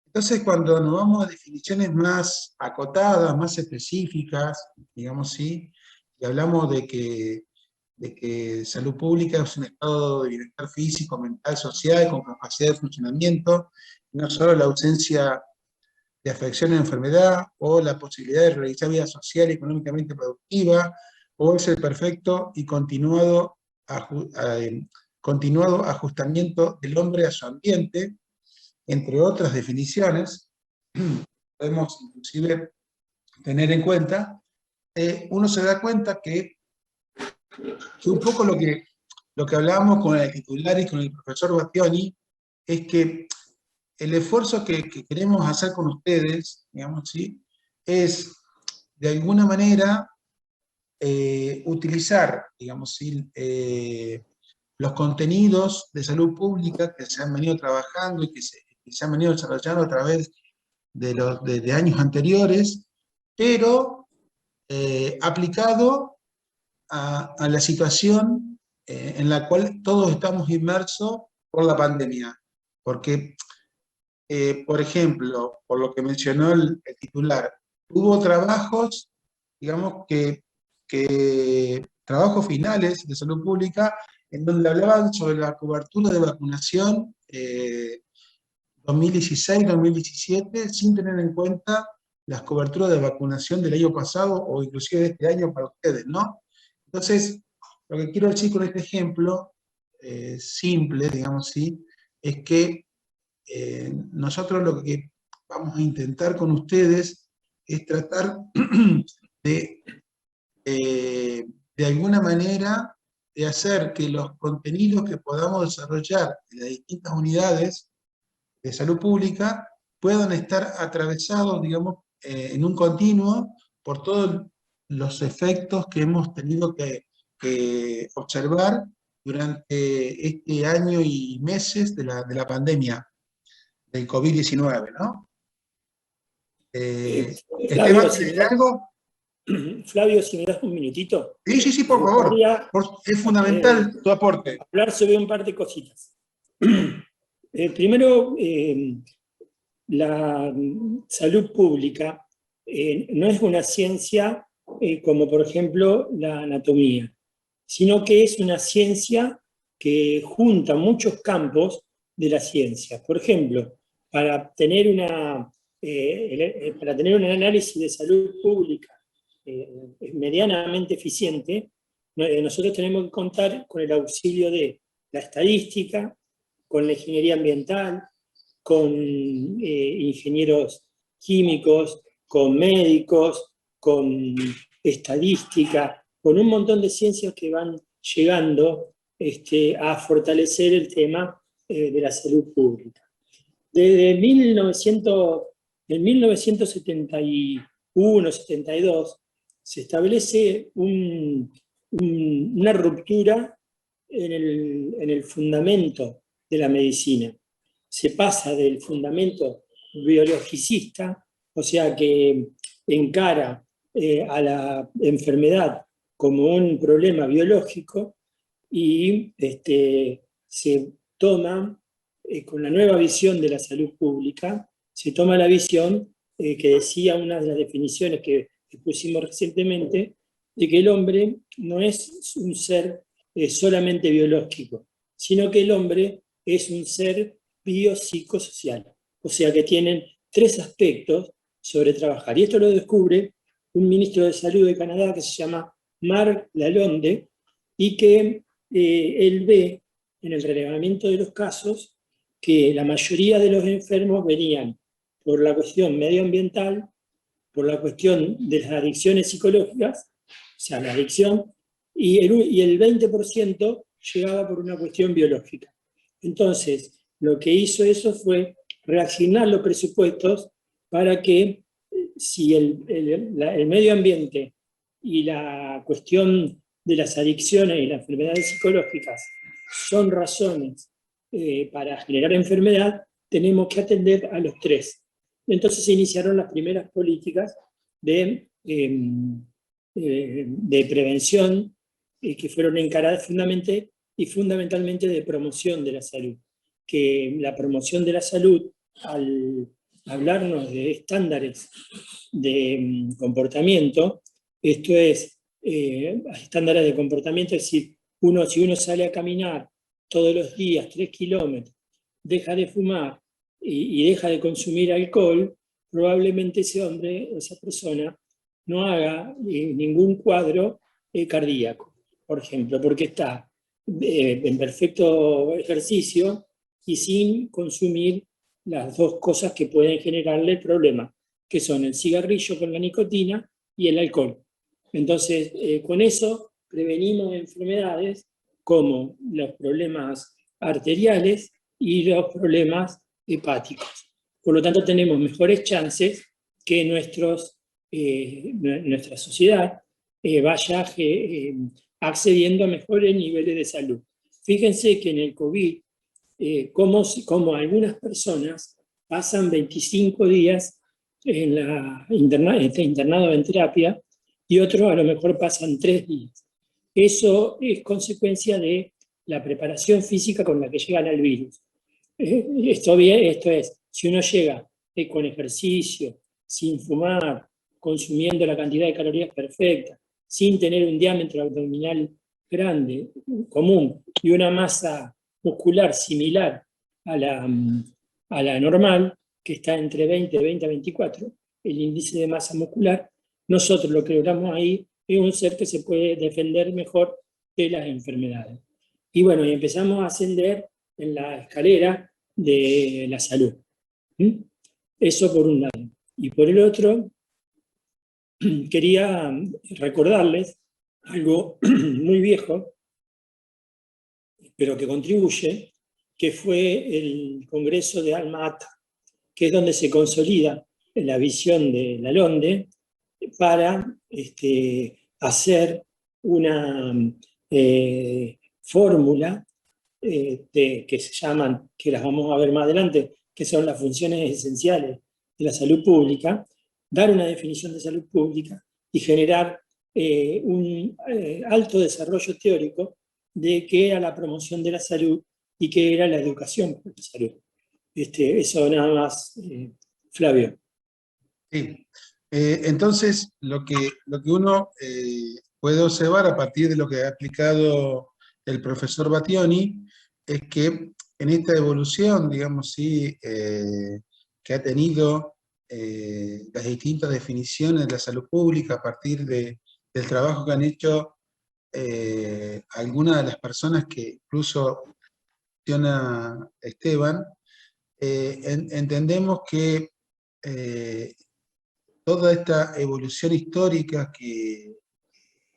Entonces, cuando nos vamos a definiciones más acotadas, más específicas, digamos, ¿sí?, y hablamos de que salud pública es un estado de bienestar físico, mental, social, con capacidad de funcionamiento, no solo la ausencia de afección o enfermedad, o la posibilidad de realizar vida social y económicamente productiva, o es el perfecto y continuado ajustamiento del hombre a su ambiente, entre otras definiciones. Podemos inclusive tener en cuenta, uno se da cuenta que un poco lo que hablábamos con el titular y con el profesor Battioni, es que el esfuerzo que queremos hacer con ustedes, digamos, ¿sí?, es de alguna manera utilizar, digamos, ¿sí?, los contenidos de salud pública que se han venido trabajando y que se han venido desarrollando a través de años anteriores, pero aplicado a la situación en la cual todos estamos inmersos por la pandemia. Porque, por ejemplo, por lo que mencionó el titular, hubo trabajos, digamos, trabajos finales de salud pública en donde hablaban sobre la cobertura de vacunación 2016-2017, sin tener en cuenta las coberturas de vacunación del año pasado o inclusive de este año para ustedes, ¿no? Entonces, lo que quiero decir con este ejemplo, simple, digamos así, es que nosotros lo que vamos a intentar con ustedes es tratar de alguna manera de hacer que los contenidos que podamos desarrollar en las distintas unidades de salud pública puedan estar atravesados, digamos, en un continuo por todos los efectos que hemos tenido que observar durante este año y meses de la pandemia del COVID-19, ¿no? Flavio, Esteban, ¿tenés algo? Flavio, si me das un minutito. Sí, por Me favor. gustaría, Es fundamental tu aporte. hablar sobre un par de cositas. Primero, la salud pública no es una ciencia como por ejemplo la anatomía, sino que es una ciencia que junta muchos campos de la ciencia. Por ejemplo, para tener un análisis de salud pública medianamente eficiente, nosotros tenemos que contar con el auxilio de la estadística, con la ingeniería ambiental, con ingenieros químicos, con médicos, con estadística, con un montón de ciencias que van llegando a fortalecer el tema de la salud pública. Desde 1971-72 se establece una ruptura en el fundamento de la medicina. Se pasa del fundamento biologicista, o sea que encara a la enfermedad como un problema biológico, y se toma, con la nueva visión de la salud pública, se toma la visión que decía una de las definiciones que pusimos recientemente, de que el hombre no es un ser solamente biológico, sino que el hombre es un ser biopsicosocial, o sea que tienen tres aspectos sobre trabajar. Y esto lo descubre un ministro de Salud de Canadá que se llama Marc Lalonde, y que él ve en el relevamiento de los casos que la mayoría de los enfermos venían por la cuestión medioambiental, por la cuestión de las adicciones psicológicas, o sea, la adicción, y el 20% llegaba por una cuestión biológica. Entonces, lo que hizo eso fue reasignar los presupuestos para que si el medio ambiente y la cuestión de las adicciones y las enfermedades psicológicas son razones para generar enfermedad, tenemos que atender a los tres. Entonces se iniciaron las primeras políticas de prevención que fueron encaradas fundamentalmente de promoción de la salud. Que la promoción de la salud, al hablarnos de estándares de comportamiento, esto es, estándares de comportamiento, es decir, si uno sale a caminar todos los días 3 kilómetros, deja de fumar y deja de consumir alcohol, probablemente ese hombre o esa persona no haga ningún cuadro cardíaco, por ejemplo, porque está en perfecto ejercicio y sin consumir las dos cosas que pueden generarle el problema, que son el cigarrillo con la nicotina y el alcohol. Entonces, con eso prevenimos enfermedades como los problemas arteriales y los problemas hepáticos. Por lo tanto, tenemos mejores chances que nuestra sociedad vaya accediendo a mejores niveles de salud. Fíjense que en el COVID, como algunas personas pasan 25 días en internado en terapia y otros a lo mejor pasan 3 días. Eso es consecuencia de la preparación física con la que llegan al virus. Esto es, si uno llega con ejercicio, sin fumar, consumiendo la cantidad de calorías perfecta, sin tener un diámetro abdominal grande, común, y una masa muscular similar a la normal, que está entre 20 a 24, el índice de masa muscular, nosotros lo que logramos ahí es un ser que se puede defender mejor de las enfermedades. Y bueno, y empezamos a ascender en la escalera de la salud. Eso por un lado. Y por el otro, quería recordarles algo muy viejo, pero que contribuye, que fue el Congreso de Alma Ata, que es donde se consolida la visión de Lalonde para hacer una fórmula que se llaman, que las vamos a ver más adelante, que son las funciones esenciales de la salud pública, dar una definición de salud pública y generar un alto desarrollo teórico de qué era la promoción de la salud y qué era la educación por la salud. Eso nada más, Flavio. Sí. Entonces, lo que uno puede observar a partir de lo que ha explicado el profesor Battioni es que en esta evolución, digamos, sí, que ha tenido las distintas definiciones de la salud pública a partir del trabajo que han hecho algunas de las personas que incluso menciona Esteban, entendemos que toda esta evolución histórica que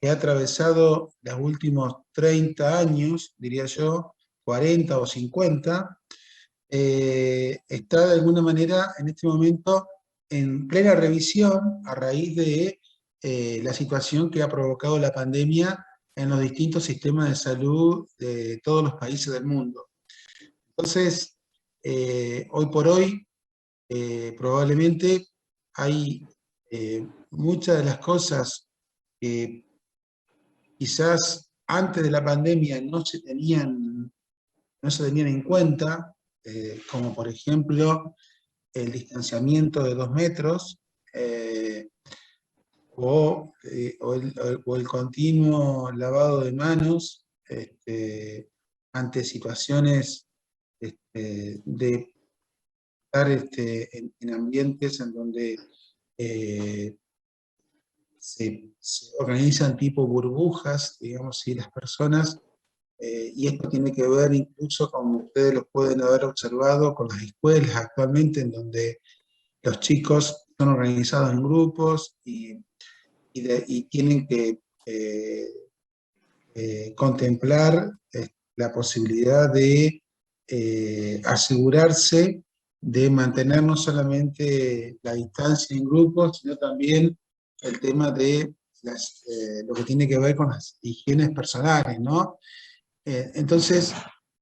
ha atravesado los últimos 30 años, diría yo, 40 o 50, está de alguna manera en este momento en plena revisión a raíz de la situación que ha provocado la pandemia en los distintos sistemas de salud de todos los países del mundo. Entonces, hoy por hoy, probablemente hay muchas de las cosas que quizás antes de la pandemia no se tenían en cuenta, como por ejemplo el distanciamiento de 2 metros, o el continuo lavado de manos ante situaciones de estar en ambientes en donde se organizan tipo burbujas, digamos, si las personas, y esto tiene que ver incluso, como ustedes lo pueden haber observado, con las escuelas actualmente, en donde los chicos son organizados en grupos y tienen que contemplar la posibilidad de asegurarse de mantener no solamente la distancia en grupos, sino también el tema de lo que tiene que ver con las higienes personales, ¿no? Entonces,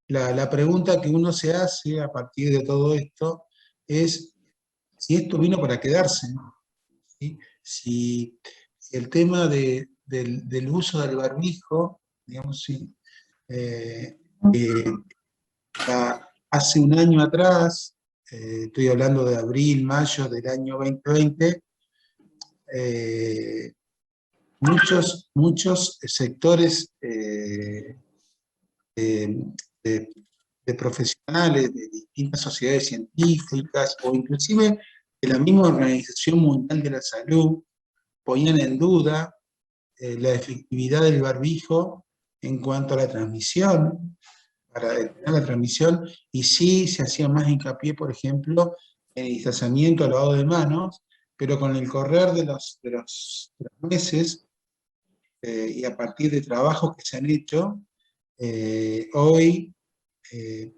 la pregunta que uno se hace a partir de todo esto es si esto vino para quedarse, ¿no? ¿Sí? Si el tema del uso del barbijo, digamos, sí, hace un año atrás, estoy hablando de abril, mayo del año 2020, muchos sectores de profesionales de distintas sociedades científicas o inclusive de la misma Organización Mundial de la Salud ponían en duda la efectividad del barbijo en cuanto a la transmisión, para detener la transmisión, y sí se hacía más hincapié, por ejemplo, en el distanciamiento, lavado de manos, pero con el correr de los meses y a partir de trabajos que se han hecho, hoy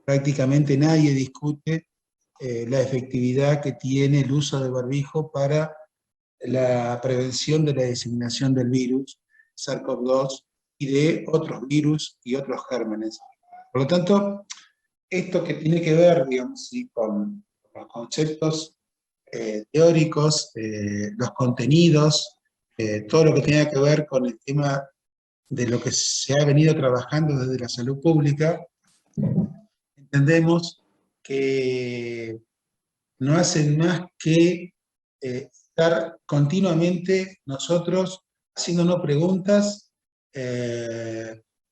prácticamente nadie discute la efectividad que tiene el uso del barbijo para la prevención de la diseminación del virus SARS-CoV-2 y de otros virus y otros gérmenes. Por lo tanto, esto que tiene que ver, digamos, ¿sí? con los conceptos teóricos, los contenidos, todo lo que tenga que ver con el tema de lo que se ha venido trabajando desde la salud pública, entendemos que no hacen más que estar continuamente nosotros haciéndonos preguntas,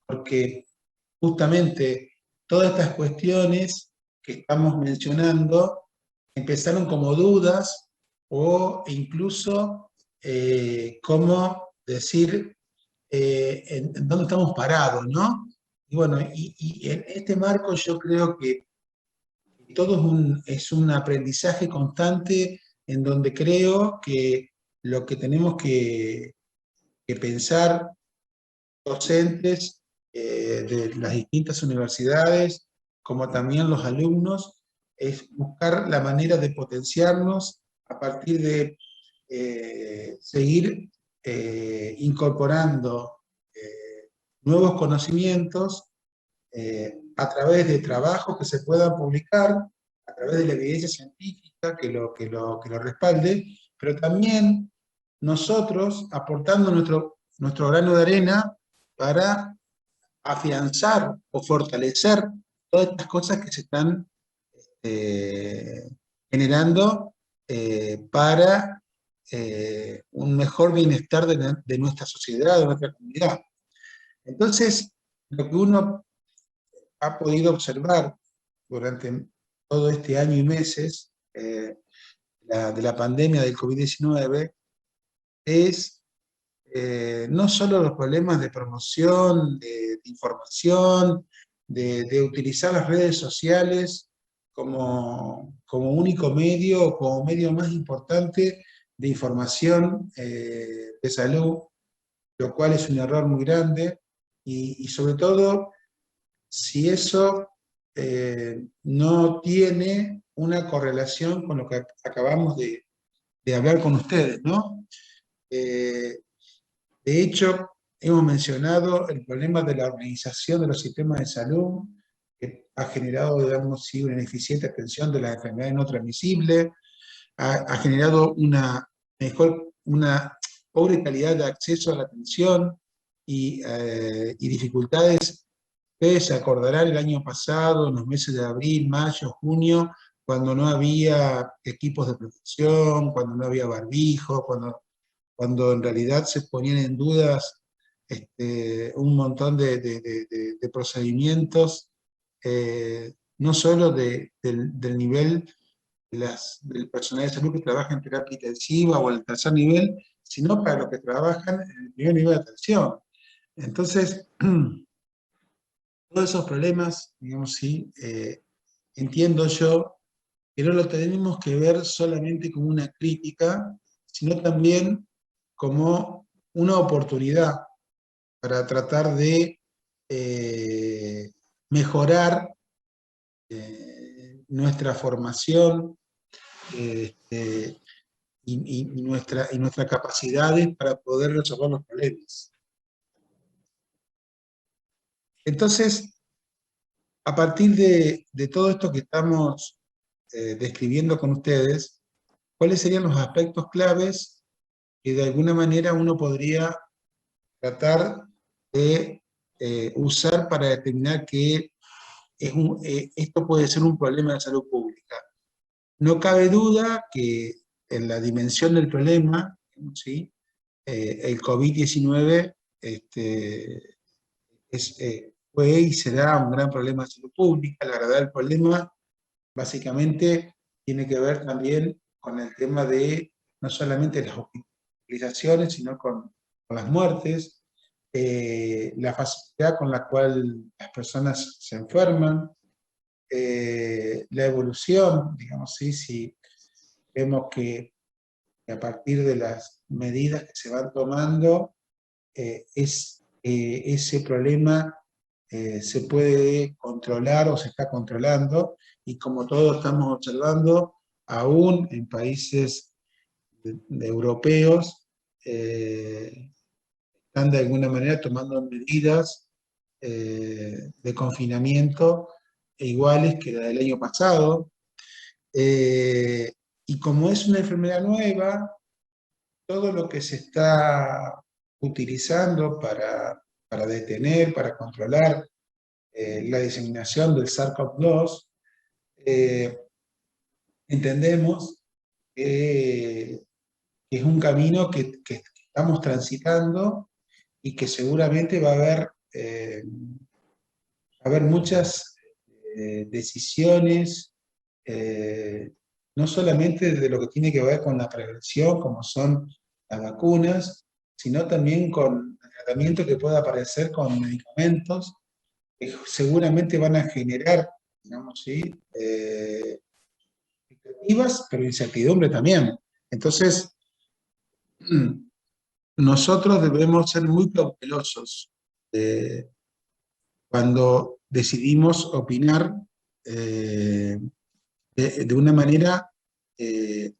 porque justamente todas estas cuestiones que estamos mencionando empezaron como dudas o incluso cómo decir en dónde estamos parados, ¿no? Y bueno, y en este marco yo creo que todo es un aprendizaje constante en donde creo que lo que tenemos que pensar docentes de las distintas universidades, como también los alumnos, es buscar la manera de potenciarnos a partir de seguir incorporando nuevos conocimientos a través de trabajos que se puedan publicar, a través de la evidencia científica que lo respalde, pero también nosotros aportando nuestro grano de arena para afianzar o fortalecer todas estas cosas que se están generando para un mejor bienestar de nuestra sociedad, de nuestra comunidad. Entonces, lo que uno ha podido observar durante todo este año y meses de la pandemia del COVID-19 es no solo los problemas de promoción, de información, de utilizar las redes sociales como único medio o como medio más importante de información de salud, lo cual es un error muy grande, y sobre todo si eso no tiene una correlación con lo que acabamos de hablar con ustedes, ¿no? De hecho, hemos mencionado el problema de la organización de los sistemas de salud, que ha generado, digamos, sí, una ineficiente atención de las enfermedades no transmisibles, ha generado una pobre calidad de acceso a la atención y dificultades. Ustedes se acordarán el año pasado, en los meses de abril, mayo, junio, cuando no había equipos de protección, cuando no había barbijo, cuando en realidad se ponían en dudas un montón de procedimientos, no solo del nivel del personal de salud que trabaja en terapia intensiva o en el tercer nivel, sino para los que trabajan en el primer nivel de atención. Entonces, todos esos problemas, digamos, sí, entiendo yo que no lo tenemos que ver solamente como una crítica, sino también como una oportunidad para tratar de mejorar nuestra formación y nuestras capacidades para poder resolver los problemas. Entonces, a partir de todo esto que estamos describiendo con ustedes, ¿cuáles serían los aspectos claves que de alguna manera uno podría tratar de usar para determinar que esto puede ser un problema de salud pública? No cabe duda que en la dimensión del problema, ¿sí? El COVID-19 fue y será un gran problema de salud pública. La verdad, el problema básicamente tiene que ver también con el tema de no solamente las hospitalizaciones, sino con las muertes, la facilidad con la cual las personas se enferman, la evolución, digamos, ¿sí? Si vemos que a partir de las medidas que se van tomando, ese problema se puede controlar o se está controlando, y como todos estamos observando, aún en países europeos, están de alguna manera tomando medidas de confinamiento iguales que la del año pasado. Y como es una enfermedad nueva, todo lo que se está utilizando para detener, para controlar la diseminación del SARS-CoV-2, entendemos que es un camino que estamos transitando y que seguramente va a haber muchas decisiones, no solamente de lo que tiene que ver con la prevención, como son las vacunas, sino también con el tratamiento que pueda aparecer con medicamentos que seguramente van a generar, digamos, ¿sí? Expectativas, pero incertidumbre también. Entonces, nosotros debemos ser muy cautelosos cuando decidimos opinar de una manera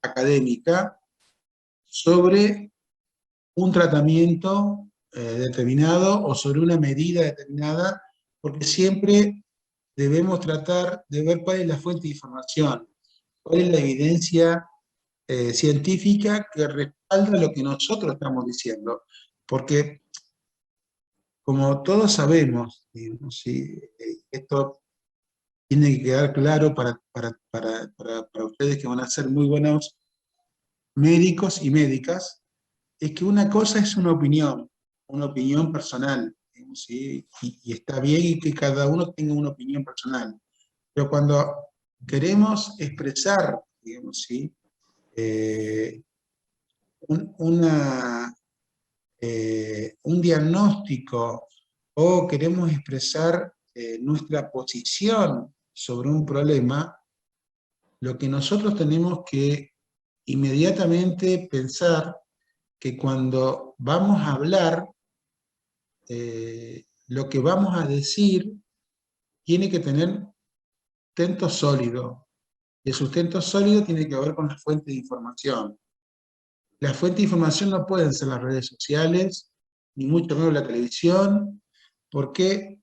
académica sobre un tratamiento determinado o sobre una medida determinada, porque siempre debemos tratar de ver cuál es la fuente de información, cuál es la evidencia científica que respalda lo que nosotros estamos diciendo. Porque, como todos sabemos, digamos, ¿sí? Esto tiene que quedar claro para ustedes que van a ser muy buenos médicos y médicas, es que una cosa es una opinión personal, digamos, ¿sí? Y está bien y que cada uno tenga una opinión personal. Pero cuando queremos expresar, digamos, ¿sí? un diagnóstico o queremos expresar nuestra posición sobre un problema, lo que nosotros tenemos que inmediatamente pensar que cuando vamos a hablar, lo que vamos a decir tiene que tener sustento sólido. Y el sustento sólido tiene que ver con la fuente de información. Las fuentes de información no pueden ser las redes sociales, ni mucho menos la televisión, porque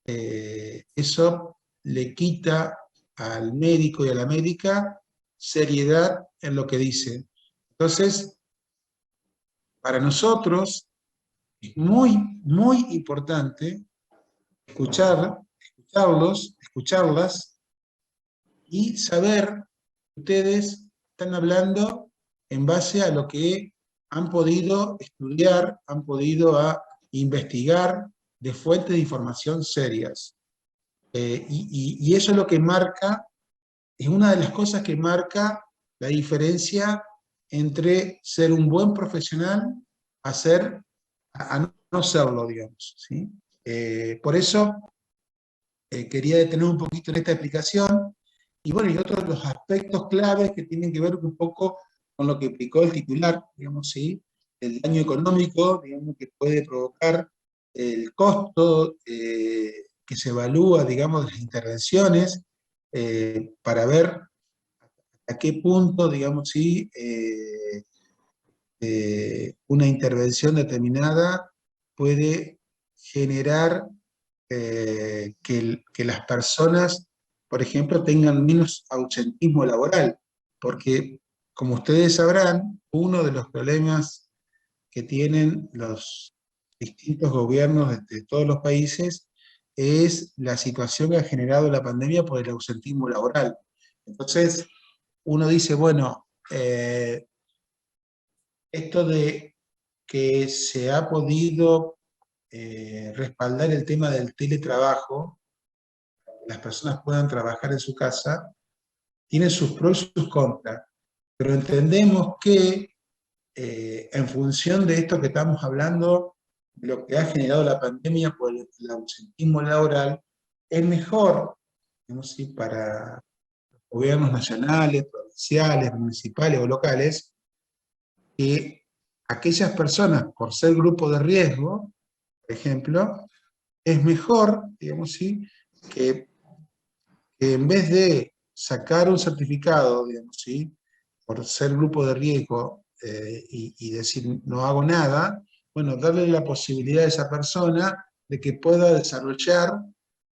eso le quita al médico y a la médica seriedad en lo que dice. Entonces, para nosotros es muy, muy importante escucharlas y saber que ustedes están hablando en base a lo que han podido estudiar, han podido investigar de fuentes de información serias. Y eso es lo que marca, es una de las cosas que marca la diferencia entre ser un buen profesional a no serlo, digamos, ¿sí? Por eso quería detener un poquito en esta explicación, y bueno, y otros de los aspectos claves que tienen que ver un poco con lo que explicó el titular, digamos, ¿sí? El daño económico, digamos, que puede provocar el costo que se evalúa, digamos, de las intervenciones, para ver a qué punto, digamos, ¿sí? Una intervención determinada puede generar que las personas, por ejemplo, tengan menos ausentismo laboral, porque, como ustedes sabrán, uno de los problemas que tienen los distintos gobiernos de todos los países es la situación que ha generado la pandemia por el ausentismo laboral. Entonces, uno dice, bueno, esto de que se ha podido respaldar el tema del teletrabajo, que las personas puedan trabajar en su casa, tiene sus pros y sus contras, pero entendemos que en función de esto que estamos hablando, lo que ha generado la pandemia por el ausentismo laboral, es mejor, digamos, ¿sí? Para los gobiernos nacionales, provinciales, municipales o locales, que aquellas personas, por ser grupo de riesgo, por ejemplo, es mejor, digamos, ¿sí? que en vez de sacar un certificado, digamos, ¿sí? Por ser grupo de riesgo y decir no hago nada, bueno, darle la posibilidad a esa persona de que pueda desarrollar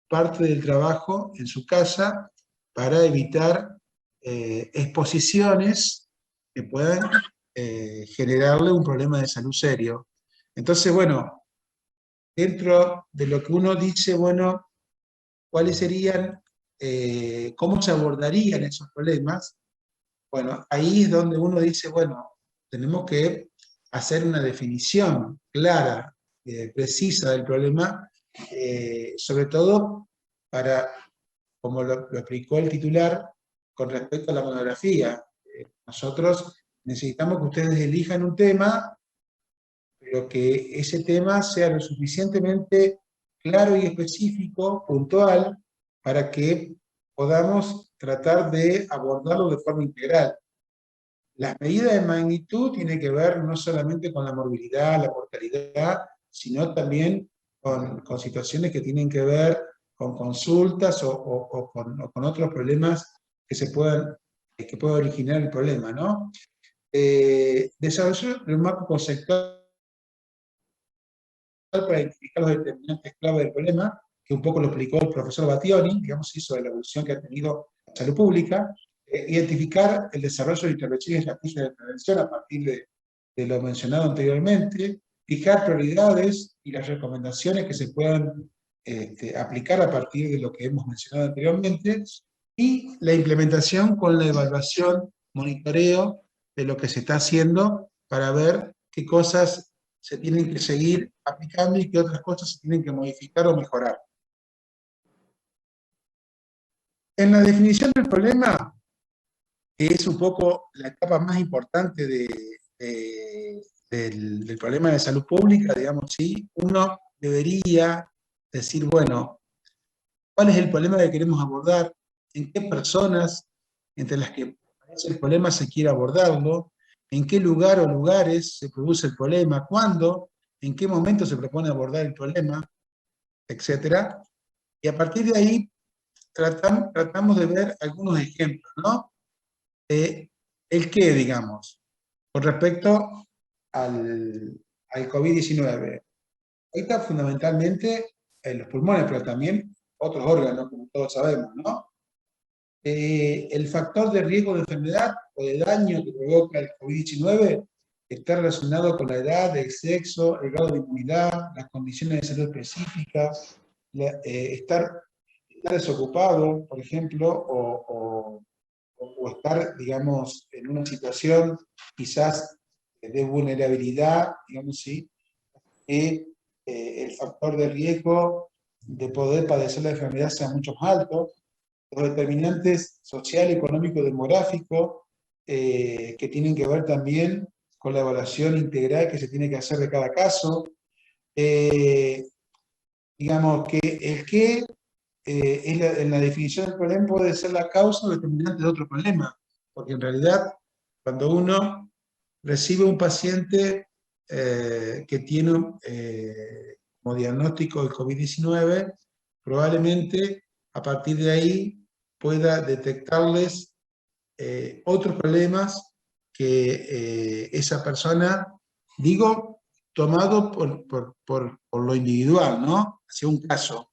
parte del trabajo en su casa para evitar exposiciones que puedan generarle un problema de salud serio. Entonces, bueno, dentro de lo que uno dice, bueno, ¿cuáles serían, cómo se abordarían esos problemas? Bueno, ahí es donde uno dice, bueno, tenemos que hacer una definición clara, precisa del problema, sobre todo para, como lo explicó el titular, con respecto a la monografía. Nosotros necesitamos que ustedes elijan un tema, pero que ese tema sea lo suficientemente claro y específico, puntual, para que podamos tratar de abordarlo de forma integral. Las medidas de magnitud tienen que ver no solamente con la morbilidad, la mortalidad, sino también con situaciones que tienen que ver con consultas o con otros problemas que pueda originar el problema, ¿no? Desarrollar un marco conceptual para identificar los determinantes clave del problema, que un poco lo explicó el profesor Battioni, digamos, hizo de la evolución que ha tenido la salud pública, identificar el desarrollo de intervenciones y estrategias de prevención a partir de lo mencionado anteriormente, fijar prioridades y las recomendaciones que se puedan aplicar a partir de lo que hemos mencionado anteriormente, y la implementación con la evaluación, monitoreo de lo que se está haciendo para ver qué cosas se tienen que seguir aplicando y qué otras cosas se tienen que modificar o mejorar. En la definición del problema, que es un poco la etapa más importante del problema de salud pública, digamos, ¿sí? Uno debería decir, bueno, ¿cuál es el problema que queremos abordar? ¿En qué personas entre las que aparece el problema se quiere abordarlo? ¿En qué lugar o lugares se produce el problema? ¿Cuándo? ¿En qué momento se propone abordar el problema? Etcétera. Y a partir de ahí tratamos de ver algunos ejemplos, ¿no? El qué, digamos, con respecto al COVID-19. Ahí está fundamentalmente en los pulmones, pero también otros órganos, como todos sabemos, ¿no? El factor de riesgo de enfermedad o de daño que provoca el COVID-19 está relacionado con la edad, el sexo, el grado de inmunidad, las condiciones de salud específicas, estar desocupado, por ejemplo, o estar, digamos, en una situación quizás de vulnerabilidad, digamos, ¿sí? El factor de riesgo de poder padecer la enfermedad sea mucho más alto, los determinantes social, económico, demográfico, que tienen que ver también con la evaluación integral que se tiene que hacer de cada caso. Digamos que el que en la definición del problema puede ser la causa o determinante de otro problema, porque en realidad cuando uno recibe un paciente que tiene como diagnóstico el COVID-19, probablemente a partir de ahí pueda detectarles otros problemas que esa persona, digo, tomado por lo individual, ¿no? Hacia un caso,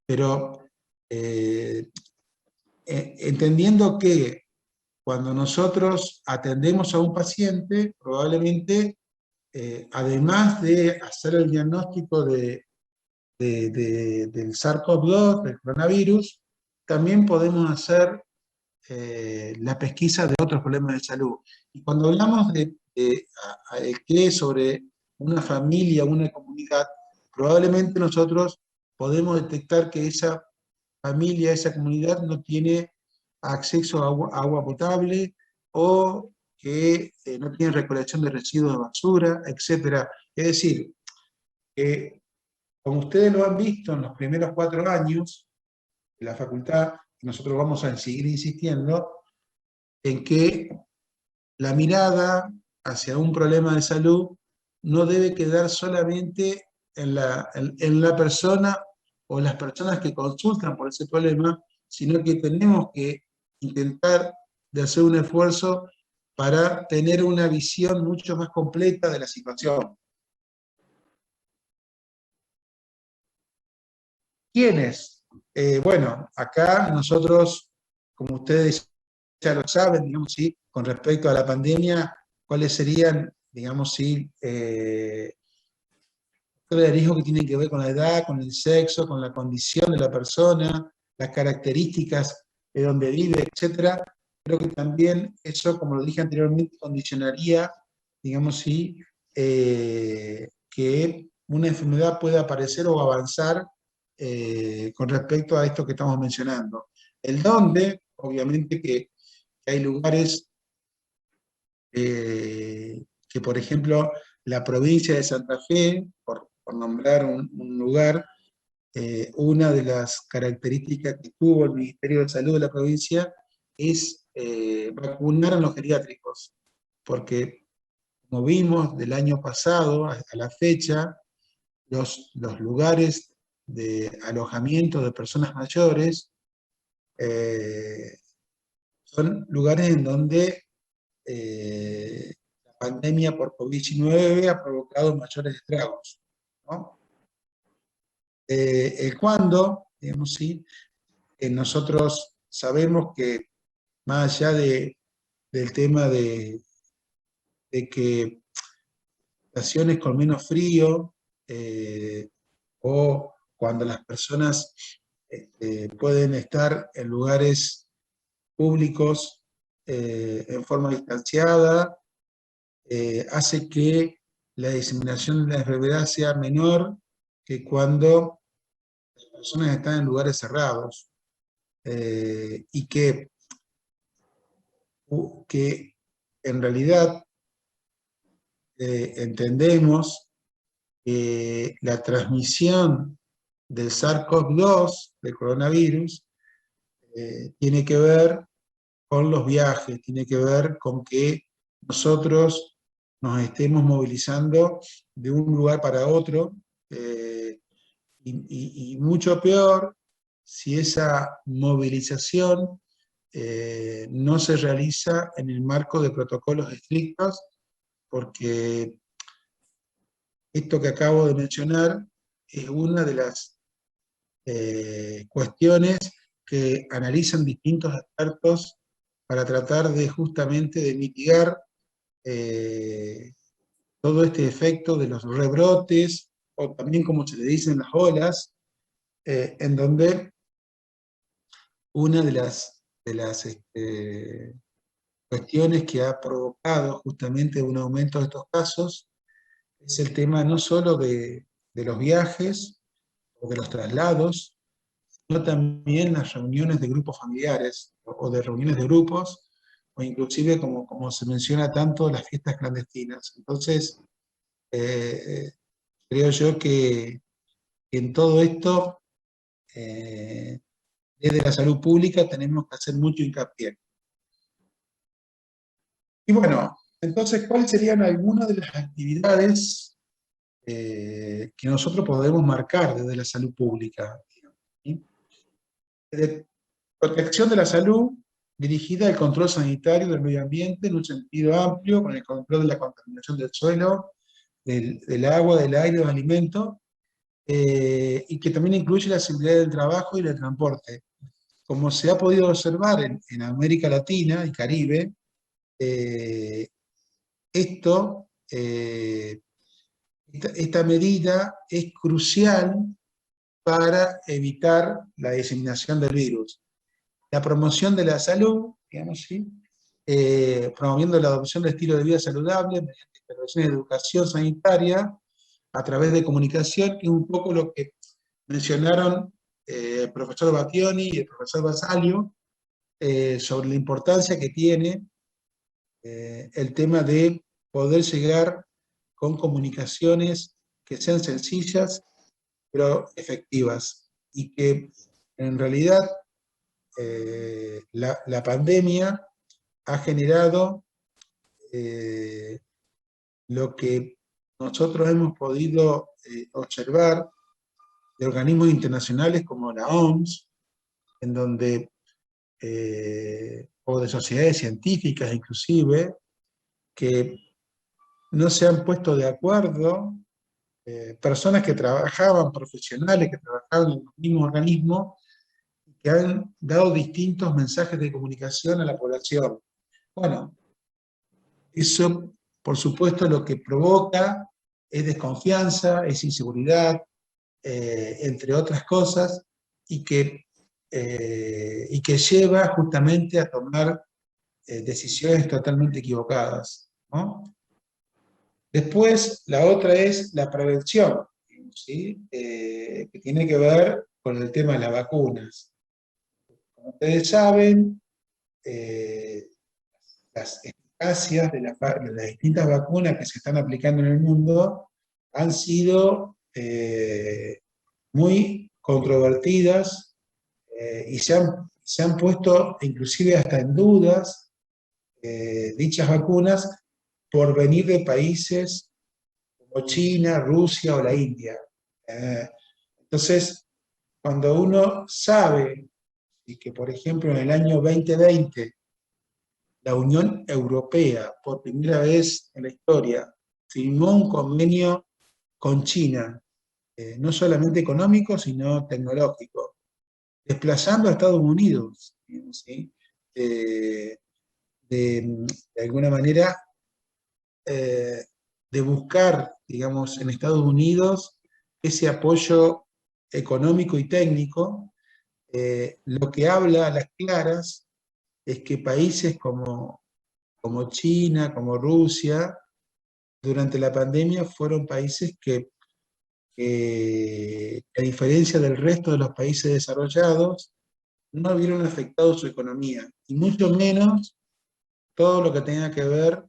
pero entendiendo que cuando nosotros atendemos a un paciente, probablemente, además de hacer el diagnóstico del SARS-CoV-2, del coronavirus, también podemos hacer la pesquisa de otros problemas de salud. Y cuando hablamos de qué sobre una familia, una comunidad, probablemente nosotros podemos detectar que esa familia, esa comunidad no tiene acceso a agua potable o que no tiene recolección de residuos de basura, etc. Es decir, como ustedes lo han visto en los primeros 4 años de la facultad, nosotros vamos a seguir insistiendo en que la mirada hacia un problema de salud no debe quedar solamente en la persona o las personas que consultan por ese problema, sino que tenemos que intentar de hacer un esfuerzo para tener una visión mucho más completa de la situación. ¿Quiénes? Bueno, acá nosotros, como ustedes ya lo saben, digamos, ¿sí? Con respecto a la pandemia, ¿cuáles serían, digamos, sí, de riesgo que tienen que ver con la edad, con el sexo, con la condición de la persona, las características de donde vive, etcétera? Creo que también eso, como lo dije anteriormente, condicionaría, digamos, sí, que una enfermedad pueda aparecer o avanzar con respecto a esto que estamos mencionando. El dónde, obviamente que hay lugares que, por ejemplo, la provincia de Santa Fe, por nombrar un lugar, una de las características que tuvo el Ministerio de Salud de la provincia es vacunar a los geriátricos, porque como vimos del año pasado a la fecha, los lugares de alojamiento de personas mayores son lugares en donde la pandemia por COVID-19 ha provocado mayores estragos, ¿no? El cuándo, digamos, sí, nosotros sabemos que más allá del tema de que estaciones con menos frío, o cuando las personas pueden estar en lugares públicos en forma distanciada, hace que la diseminación de la enfermedad sea menor que cuando las personas están en lugares cerrados, y que en realidad entendemos que la transmisión del SARS-CoV-2, del coronavirus, tiene que ver con los viajes, tiene que ver con que nosotros nos estemos movilizando de un lugar para otro, y mucho peor si esa movilización no se realiza en el marco de protocolos estrictos, porque esto que acabo de mencionar es una de las cuestiones que analizan distintos expertos para tratar de justamente de mitigar todo este efecto de los rebrotes, o también como se le dicen las olas, en donde una de las cuestiones que ha provocado justamente un aumento de estos casos es el tema no solo de los viajes o de los traslados, sino también las reuniones de grupos familiares o de reuniones de grupos, o inclusive, como se menciona tanto, las fiestas clandestinas. Entonces, creo yo que en todo esto, desde la salud pública, tenemos que hacer mucho hincapié. Y bueno, entonces, ¿cuáles serían algunas de las actividades que nosotros podemos marcar desde la salud pública? ¿Sí? De protección de la salud, dirigida al control sanitario del medio ambiente en un sentido amplio, con el control de la contaminación del suelo, del agua, del aire, de los alimentos, y que también incluye la seguridad del trabajo y del transporte. Como se ha podido observar en América Latina y Caribe, eh, esto, esta medida es crucial para evitar la diseminación del virus. La promoción de la salud, digamos, ¿sí? Promoviendo la adopción de estilo de vida saludable mediante intervenciones de educación sanitaria a través de comunicación, que es un poco lo que mencionaron el profesor Battioni y el profesor Basalio, sobre la importancia que tiene el tema de poder llegar con comunicaciones que sean sencillas, pero efectivas, y que en realidad la pandemia ha generado lo que nosotros hemos podido observar de organismos internacionales como la OMS, en donde, o de sociedades científicas inclusive, que no se han puesto de acuerdo personas que trabajaban, profesionales que trabajaban en el mismo organismo, que han dado distintos mensajes de comunicación a la población. Bueno, eso, por supuesto, lo que provoca es desconfianza, es inseguridad, entre otras cosas, y que lleva justamente a tomar decisiones totalmente equivocadas, ¿no? Después, la otra es la prevención, ¿sí? Que tiene que ver con el tema de las vacunas. Como ustedes saben, las eficacias de las distintas vacunas que se están aplicando en el mundo han sido muy controvertidas, y se han puesto inclusive hasta en dudas dichas vacunas por venir de países como China, Rusia o la India. Entonces, cuando uno sabe y que, por ejemplo, en el año 2020, la Unión Europea, por primera vez en la historia, firmó un convenio con China, no solamente económico, sino tecnológico, desplazando a Estados Unidos, ¿sí? De alguna manera, de buscar, digamos, en Estados Unidos ese apoyo económico y técnico, lo que habla a las claras es que países como China, como Rusia, durante la pandemia fueron países que, a diferencia del resto de los países desarrollados, no vieron afectado su economía, y mucho menos todo lo que tenga que ver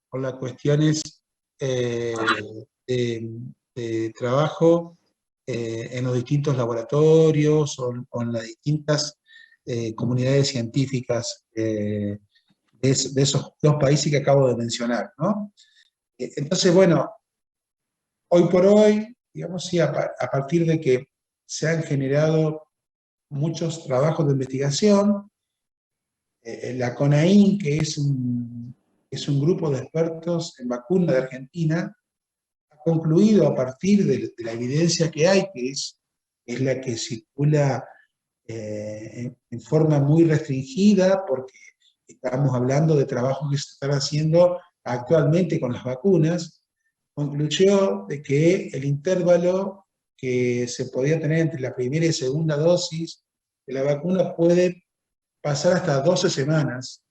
con las cuestiones eh, de trabajo en los distintos laboratorios o en las distintas comunidades científicas de esos dos países que acabo de mencionar, ¿no? Entonces, bueno, hoy por hoy, digamos, sí, a partir de que se han generado muchos trabajos de investigación, la CONAIN, que es un grupo de expertos en vacunas de Argentina, ha concluido a partir de la evidencia que hay, que es la que circula en forma muy restringida, porque estamos hablando de trabajos que se están haciendo actualmente con las vacunas, concluyó de que el intervalo que se podía tener entre la primera y segunda dosis de la vacuna puede pasar hasta 12 semanas.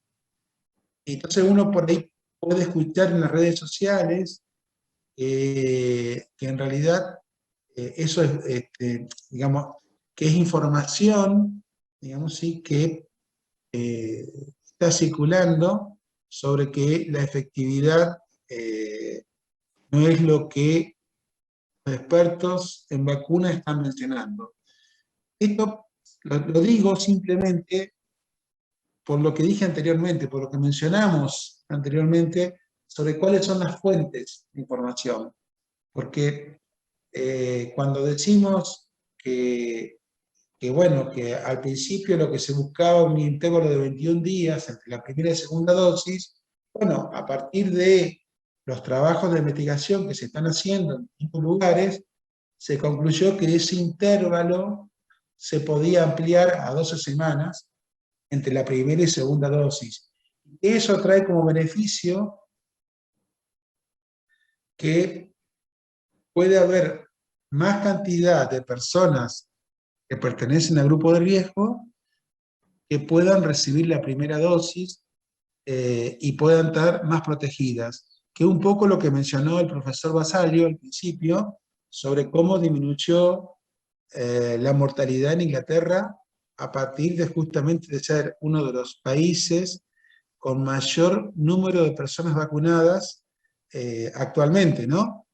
Y entonces uno por ahí puede escuchar en las redes sociales que en realidad eso es, digamos, que es información, digamos, sí, que está circulando sobre que la efectividad no es lo que los expertos en vacunas están mencionando. Esto lo digo simplemente por lo que dije anteriormente, por lo que mencionamos anteriormente, sobre cuáles son las fuentes de información. Porque cuando decimos bueno, que al principio lo que se buscaba un intervalo de 21 días entre la primera y segunda dosis, bueno, a partir de los trabajos de investigación que se están haciendo en distintos lugares, se concluyó que ese intervalo se podía ampliar a 12 semanas entre la primera y segunda dosis. Eso trae como beneficio que puede haber más cantidad de personas que pertenecen al grupo de riesgo que puedan recibir la primera dosis y puedan estar más protegidas, que un poco lo que mencionó el profesor Basalio al principio, sobre cómo disminuyó la mortalidad en Inglaterra a partir de justamente de ser uno de los países con mayor número de personas vacunadas actualmente, ¿no?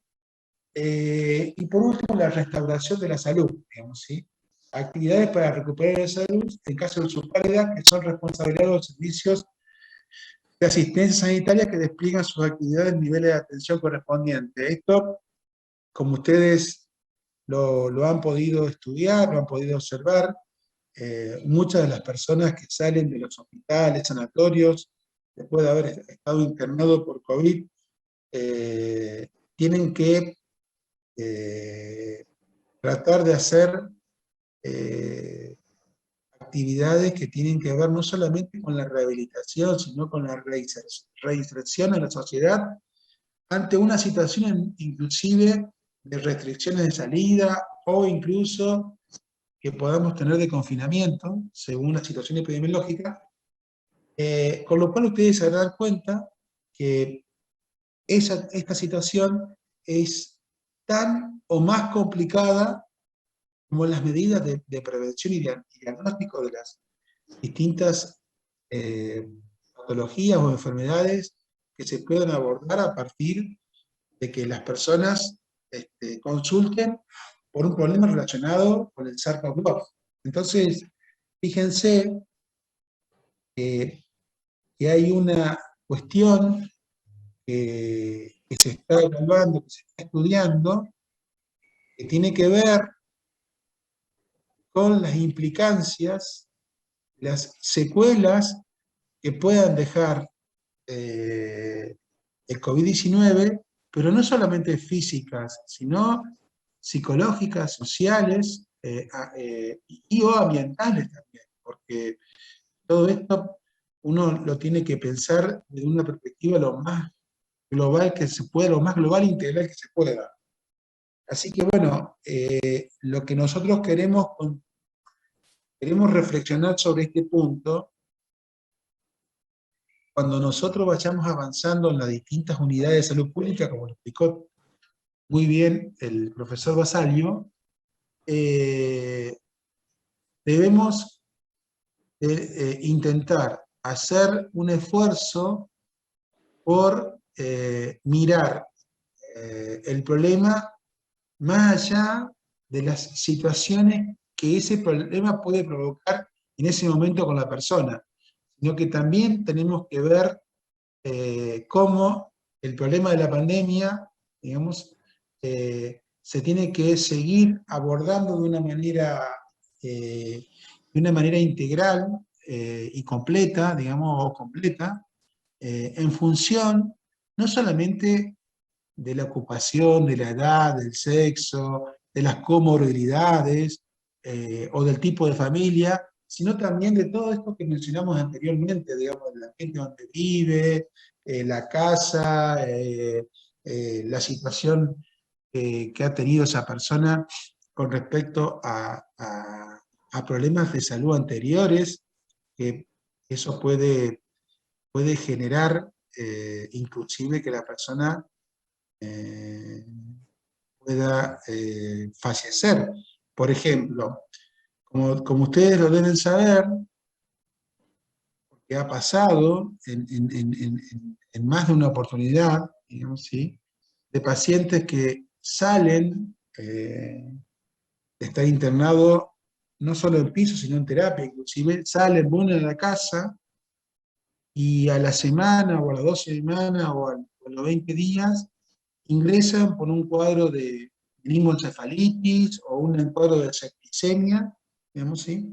Y por último, la restauración de la salud, digamos, ¿sí? Actividades para recuperar la salud en caso de su pérdida, que son responsabilidad de los servicios de asistencia sanitaria que despliegan sus actividades en niveles de atención correspondientes. Esto, como ustedes lo han podido estudiar, lo han podido observar, muchas de las personas que salen de los hospitales, sanatorios, después de haber estado internados por COVID, tienen que tratar de hacer actividades que tienen que ver no solamente con la rehabilitación, sino con la reinserción en la sociedad, ante una situación inclusive de restricciones de salida, o incluso que podamos tener de confinamiento, según la situación epidemiológica, con lo cual ustedes se van a dar cuenta que esta situación es tan o más complicada como las medidas de prevención y diagnóstico de las distintas patologías o enfermedades que se pueden abordar a partir de que las personas consulten por un problema relacionado con el SARS-CoV-2. Entonces, fíjense que hay una cuestión que se está evaluando, que se está estudiando, que tiene que ver con las implicancias, las secuelas que puedan dejar el COVID-19, pero no solamente físicas, sino psicológicas, sociales y o ambientales también, porque todo esto uno lo tiene que pensar desde una perspectiva lo más global que se pueda, lo más global e integral que se pueda. Así que bueno, lo que nosotros queremos reflexionar sobre este punto, cuando nosotros vayamos avanzando en las distintas unidades de salud pública, como lo explicó muy bien el profesor Basalio, debemos intentar hacer un esfuerzo por mirar el problema más allá de las situaciones que ese problema puede provocar en ese momento con la persona, sino que también tenemos que ver cómo el problema de la pandemia, digamos, se tiene que seguir abordando de una manera integral y completa, digamos, o completa, en función no solamente de la ocupación, de la edad, del sexo, de las comorbilidades o del tipo de familia, sino también de todo esto que mencionamos anteriormente, digamos, del ambiente donde vive, la casa, la situación que ha tenido esa persona con respecto a problemas de salud anteriores, que eso puede generar inclusive que la persona pueda fallecer. Por ejemplo, como ustedes lo deben saber, porque ha pasado en más de una oportunidad, digamos, ¿sí?, de pacientes que salen de estar internados no solo en piso, sino en terapia, inclusive salen, vuelven a la casa, y a la semana, o a las 2 semanas, o a los 20 días, ingresan por un cuadro de meningoencefalitis o un cuadro de septicemia, digamos, ¿sí?,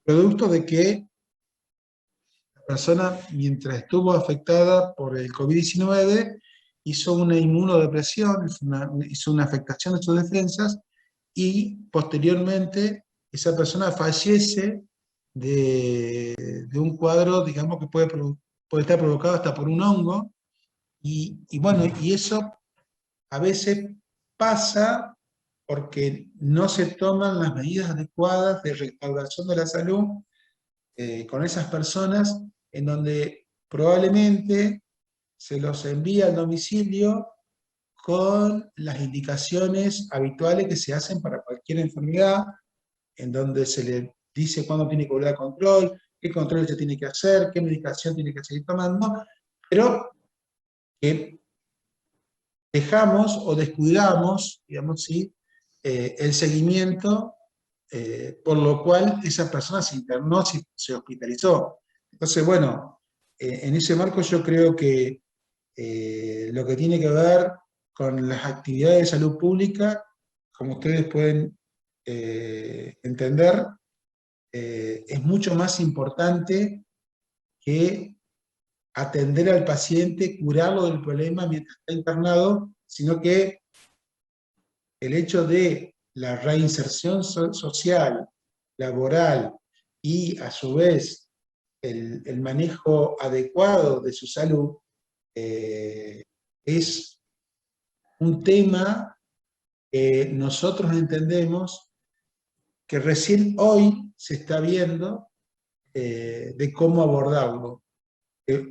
producto de que la persona, mientras estuvo afectada por el COVID-19, hizo una inmunodepresión, hizo una afectación de sus defensas, y posteriormente esa persona fallece de un cuadro, digamos, que puede estar provocado hasta por un hongo, y bueno, y eso a veces pasa porque no se toman las medidas adecuadas de restauración de la salud con esas personas, en donde probablemente se los envía al domicilio con las indicaciones habituales que se hacen para cualquier enfermedad, en donde se le dice cuándo tiene que volver al control, qué control se tiene que hacer, qué medicación tiene que seguir tomando, pero que dejamos o descuidamos, digamos, ¿sí?, el seguimiento, por lo cual esa persona se internó, se hospitalizó. Entonces, bueno, en ese marco yo creo que lo que tiene que ver con las actividades de salud pública, como ustedes pueden entender, es mucho más importante que atender al paciente, curarlo del problema mientras está internado, sino que el hecho de la reinserción social, laboral, y a su vez el manejo adecuado de su salud, es un tema que nosotros entendemos que recién hoy se está viendo de cómo abordarlo.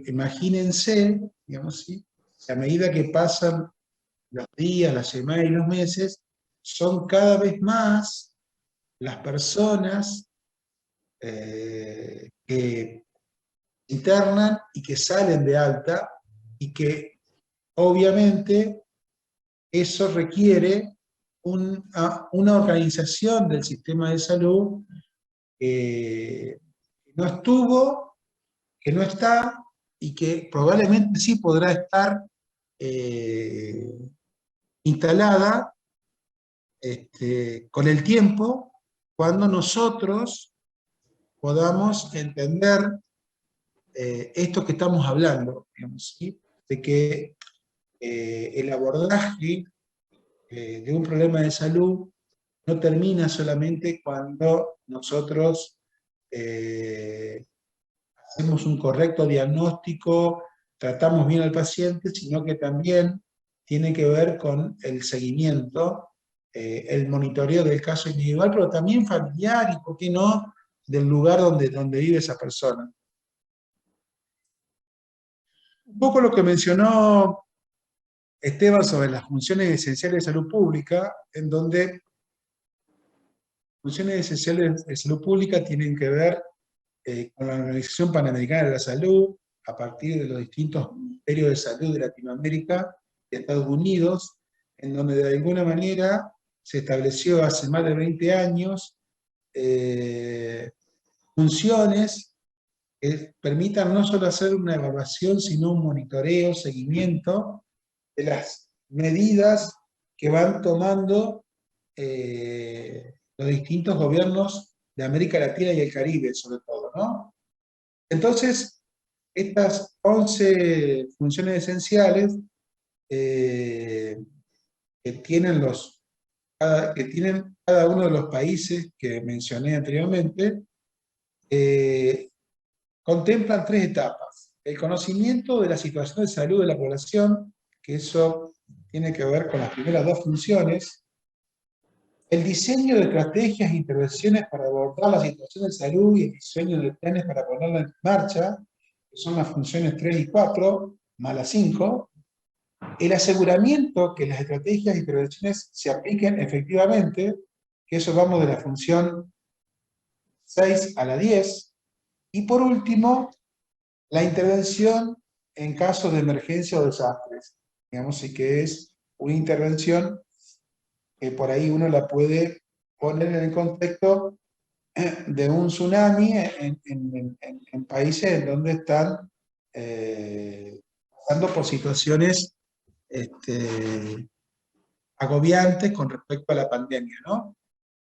Imagínense, digamos, ¿sí? A medida que pasan los días, las semanas y los meses, son cada vez más las personas que internan y que salen de alta, y que obviamente eso requiere una organización del sistema de salud que no estuvo, que no está, y que probablemente sí podrá estar instalada con el tiempo, cuando nosotros podamos entender esto que estamos hablando, digamos, ¿sí? De que el abordaje de un problema de salud no termina solamente cuando nosotros hacemos un correcto diagnóstico, tratamos bien al paciente, sino que también tiene que ver con el seguimiento, el monitoreo del caso individual, pero también familiar y, ¿por qué no?, del lugar donde vive esa persona. Un poco lo que mencionó Esteban sobre las funciones esenciales de salud pública, en donde funciones esenciales de salud pública tienen que ver con la Organización Panamericana de la Salud, a partir de los distintos ministerios de salud de Latinoamérica y Estados Unidos, en donde de alguna manera se estableció hace más de 20 años funciones que permitan no solo hacer una evaluación, sino un monitoreo, seguimiento de las medidas que van tomando los distintos gobiernos de América Latina y el Caribe, sobre todo, ¿no? Entonces, estas 11 funciones esenciales que tienen cada uno de los países que mencioné anteriormente, contemplan 3 etapas. El conocimiento de la situación de salud de la población, que eso tiene que ver con las primeras 2 funciones. El diseño de estrategias e intervenciones para abordar la situación de salud y el diseño de planes para ponerla en marcha, que son las funciones 3 y 4, más las 5. El aseguramiento que las estrategias e intervenciones se apliquen efectivamente, que eso vamos de la función 6 a la 10. Y por último, la intervención en casos de emergencia o desastres, digamos, y que es una intervención que por ahí uno la puede poner en el contexto de un tsunami en países en donde están pasando por situaciones agobiantes con respecto a la pandemia, ¿no?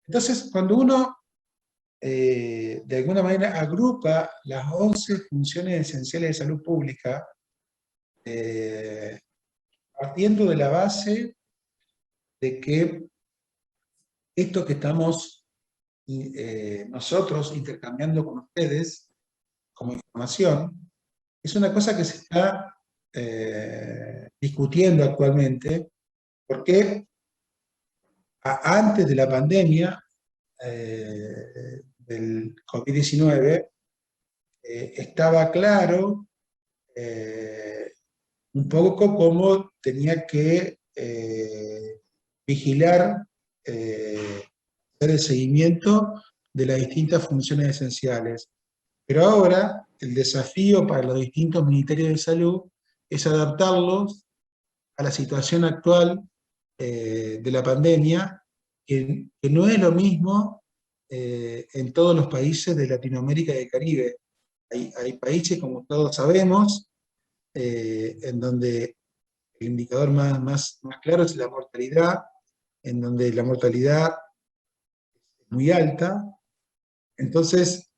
Entonces, cuando uno de alguna manera agrupa las 11 funciones esenciales de salud pública, partiendo de la base de que esto que estamos nosotros intercambiando con ustedes como información, es una cosa que se está discutiendo actualmente, porque antes de la pandemia del COVID-19, estaba claro un poco cómo tenía que vigilar, hacer el seguimiento de las distintas funciones esenciales. Pero ahora el desafío para los distintos ministerios de salud es adaptarlos a la situación actual de la pandemia, que no es lo mismo en todos los países de Latinoamérica y del Caribe. Hay países, como todos sabemos, en donde el indicador más claro es la mortalidad, en donde la mortalidad es muy alta. Entonces,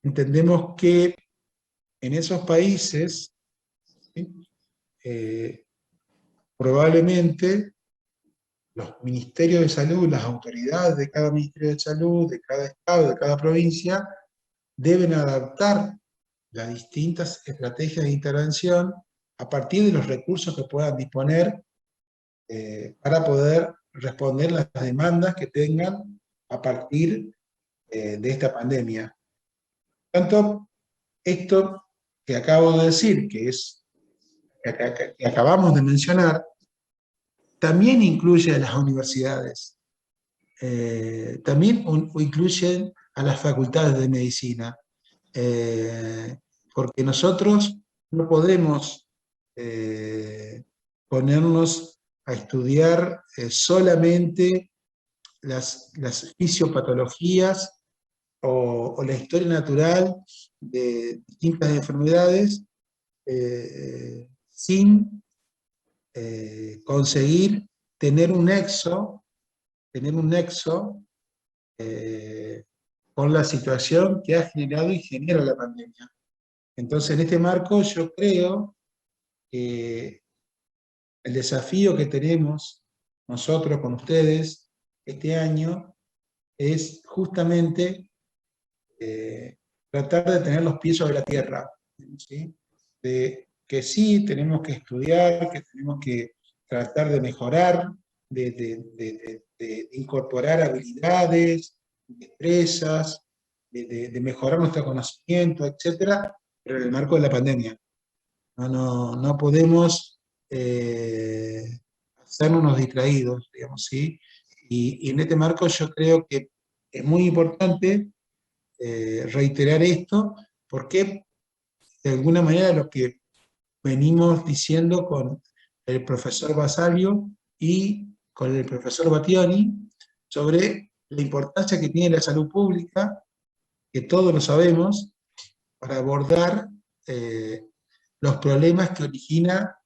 entendemos que en esos países, ¿sí?, probablemente los ministerios de salud, las autoridades de cada ministerio de salud, de cada estado, de cada provincia, deben adaptar las distintas estrategias de intervención a partir de los recursos que puedan disponer para poder responder las demandas que tengan a partir de esta pandemia. Tanto esto que acabo de decir, que acabamos de mencionar, también incluye a las universidades, también incluyen a las facultades de medicina, porque nosotros no podemos ponernos a estudiar solamente las fisiopatologías o la historia natural de distintas enfermedades sin conseguir tener un nexo con la situación que ha generado y genera la pandemia. Entonces, en este marco, yo creo que el desafío que tenemos nosotros con ustedes este año es justamente tratar de tener los pies sobre la tierra, ¿sí? De que sí tenemos que estudiar, que tenemos que tratar de mejorar, de incorporar habilidades, destrezas, de mejorar nuestro conocimiento, etcétera, pero en el marco de la pandemia. No podemos hacernos unos distraídos, digamos, ¿sí? Y en este marco yo creo que es muy importante reiterar esto, porque de alguna manera lo que venimos diciendo con el profesor Basalio y con el profesor Battioni sobre la importancia que tiene la salud pública, que todos lo sabemos, para abordar los problemas que origina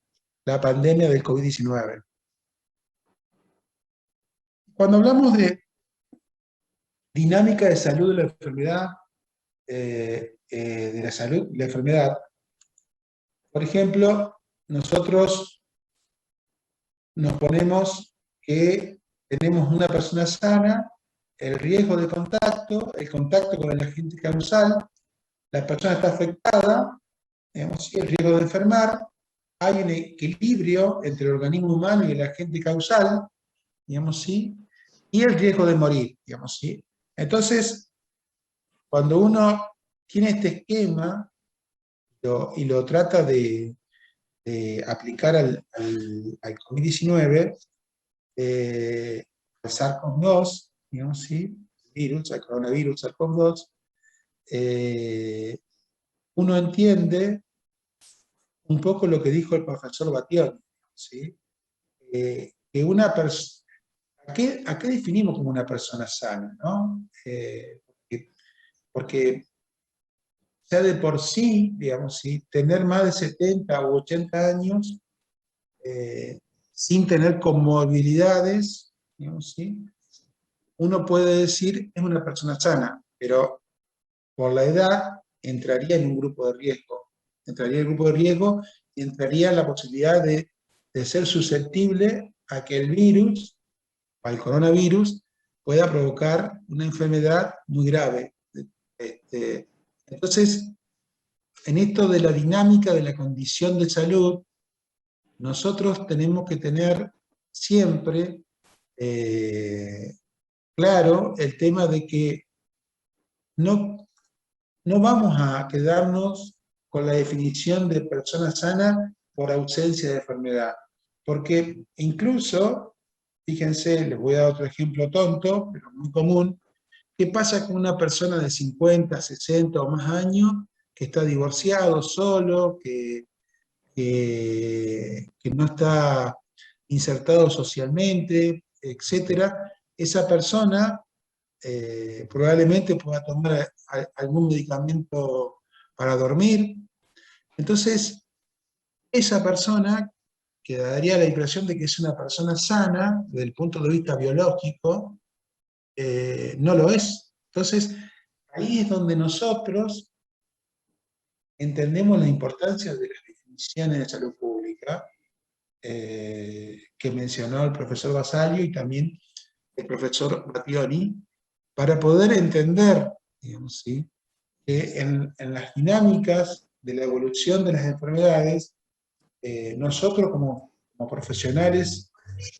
la pandemia del COVID-19. Cuando hablamos de dinámica de salud de la enfermedad, la enfermedad, por ejemplo, nosotros nos ponemos que tenemos una persona sana, el riesgo de contacto, el contacto con el agente causal, la persona está afectada, digamos, el riesgo de enfermar, hay un equilibrio entre el organismo humano y el agente causal, digamos, ¿sí? Y el riesgo de morir, digamos, ¿sí? Entonces, cuando uno tiene este esquema y lo trata de aplicar al COVID-19, al SARS-CoV-2, digamos, ¿sí? Virus, al coronavirus, SARS-CoV-2, uno entiende un poco lo que dijo el profesor Battioni, ¿sí? Que una persona, ¿a qué definimos como una persona sana, ¿no? Porque ya de por sí, digamos, ¿sí? Tener más de 70 u 80 años sin tener comorbilidades, digamos, ¿sí? Uno puede decir es una persona sana, pero por la edad entraría en un grupo de riesgo. Entraría en el grupo de riesgo y entraría en la posibilidad de ser susceptible a que el virus, o el coronavirus, pueda provocar una enfermedad muy grave. Entonces, en esto de la dinámica de la condición de salud, nosotros tenemos que tener siempre claro el tema de que no vamos a quedarnos con la definición de persona sana por ausencia de enfermedad. Porque incluso, fíjense, les voy a dar otro ejemplo tonto, pero muy común, ¿qué pasa con una persona de 50, 60 o más años que está divorciado, solo, que no está insertado socialmente, etcétera? Esa persona probablemente pueda tomar algún medicamento para dormir. Entonces, esa persona que daría la impresión de que es una persona sana desde el punto de vista biológico, no lo es. Entonces, ahí es donde nosotros entendemos la importancia de las definiciones de salud pública que mencionó el profesor Basalio y también el profesor Battioni, para poder entender, digamos, ¿sí?, que en las dinámicas de la evolución de las enfermedades, nosotros como profesionales,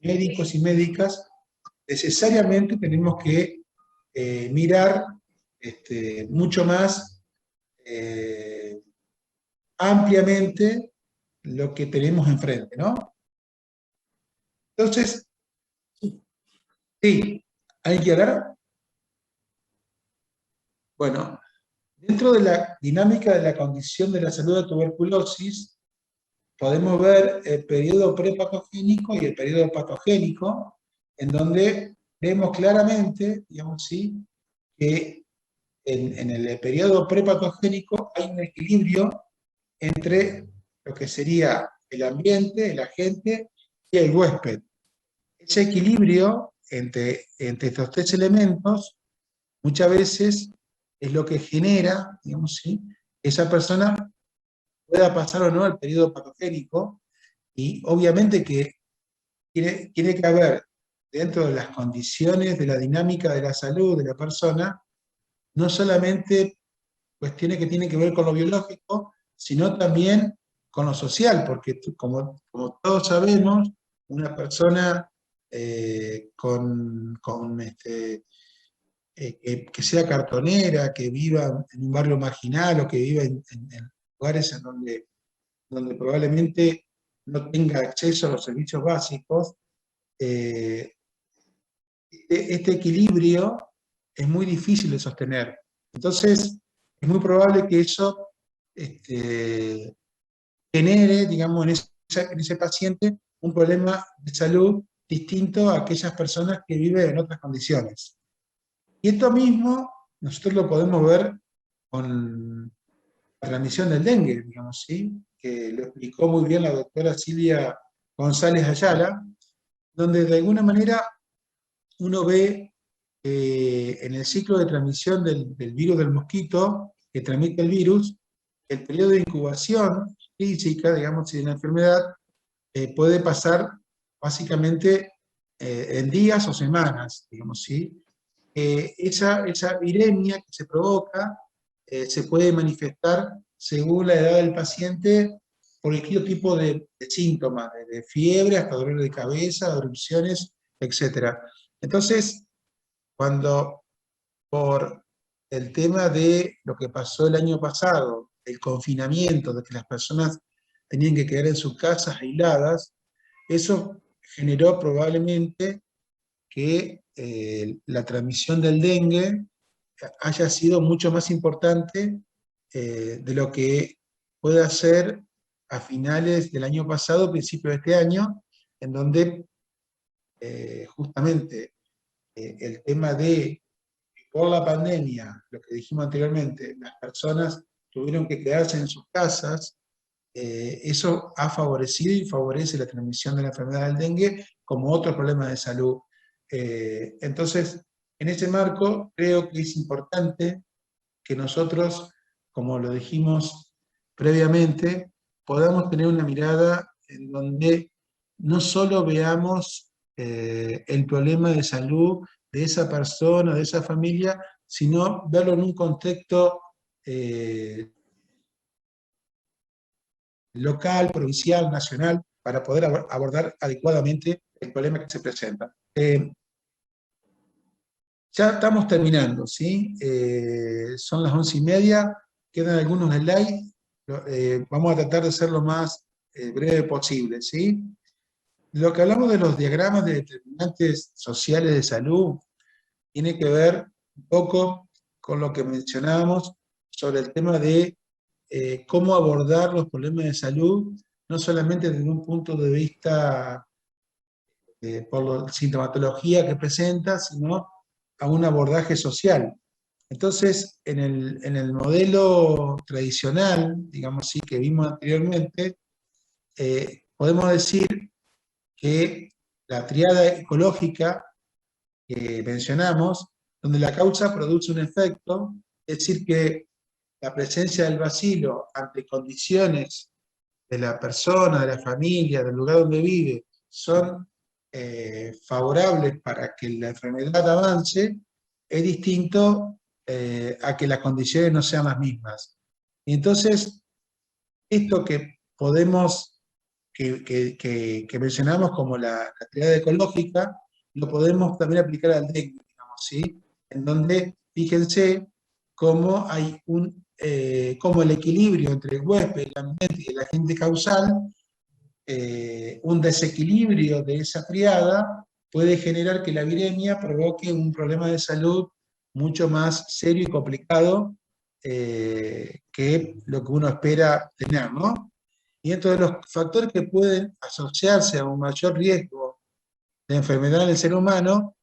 médicos y médicas, necesariamente tenemos que mirar mucho más ampliamente lo que tenemos enfrente, ¿no? Entonces, sí, ¿hay que hablar? Bueno, dentro de la dinámica de la condición de la salud de tuberculosis, podemos ver el periodo prepatogénico y el periodo patogénico, en donde vemos claramente, digamos, ¿sí?, que en el periodo prepatogénico hay un equilibrio entre lo que sería el ambiente, el agente y el huésped. Ese equilibrio entre estos tres elementos muchas veces es lo que genera, digamos, ¿sí?, que esa persona pueda pasar o no al periodo patogénico, y obviamente que tiene que haber, dentro de las condiciones de la dinámica de la salud de la persona, no solamente cuestiones que tienen que ver con lo biológico, sino también con lo social, porque como todos sabemos, una persona que sea cartonera, que viva en un barrio marginal o que viva en lugares en donde probablemente no tenga acceso a los servicios básicos, este equilibrio es muy difícil de sostener. Entonces, es muy probable que eso genere, digamos, en ese paciente un problema de salud distinto a aquellas personas que viven en otras condiciones. Y esto mismo nosotros lo podemos ver con la transmisión del dengue, digamos, ¿sí?, que lo explicó muy bien la doctora Silvia González Ayala, donde de alguna manera uno ve en el ciclo de transmisión del virus del mosquito, que transmite el virus, el periodo de incubación física, digamos, de una enfermedad, puede pasar básicamente en días o semanas, digamos, ¿sí? Esa viremia que se provoca se puede manifestar según la edad del paciente por el tipo de síntomas, de fiebre hasta dolor de cabeza, erupciones, etc. Entonces, cuando por el tema de lo que pasó el año pasado, el confinamiento, de que las personas tenían que quedar en sus casas aisladas, eso generó probablemente que la transmisión del dengue haya sido mucho más importante de lo que puede ser a finales del año pasado, principio de este año, en donde justamente el tema de, por la pandemia, lo que dijimos anteriormente, las personas tuvieron que quedarse en sus casas, eso ha favorecido y favorece la transmisión de la enfermedad del dengue como otro problema de salud. Entonces, en ese marco, creo que es importante que nosotros, como lo dijimos previamente, podamos tener una mirada en donde no solo veamos el problema de salud de esa persona, de esa familia, sino verlo en un contexto local, provincial, nacional, para poder abordar adecuadamente el problema que se presenta. Ya estamos terminando, ¿sí? Son las 11:30, quedan algunos slides, vamos a tratar de ser lo más breve posible, ¿sí? Lo que hablamos de los diagramas de determinantes sociales de salud tiene que ver un poco con lo que mencionábamos sobre el tema de cómo abordar los problemas de salud, no solamente desde un punto de vista por la sintomatología que presenta, sino a un abordaje social. Entonces, en el modelo tradicional, digamos así, que vimos anteriormente, podemos decir que la triada ecológica que mencionamos, donde la causa produce un efecto, es decir, que la presencia del bacilo ante condiciones de la persona, de la familia, del lugar donde vive, son favorables para que la enfermedad avance, es distinto a que las condiciones no sean las mismas. Y entonces, esto que podemos, que mencionamos como la triada ecológica, lo podemos también aplicar al dengue, digamos, ¿sí? En donde, fíjense, cómo hay cómo el equilibrio entre el huésped, el ambiente y el agente causal, un desequilibrio de esa triada puede generar que la viremia provoque un problema de salud mucho más serio y complicado que lo que uno espera tener, ¿no? Y dentro de los factores que pueden asociarse a un mayor riesgo de enfermedad en el ser humano,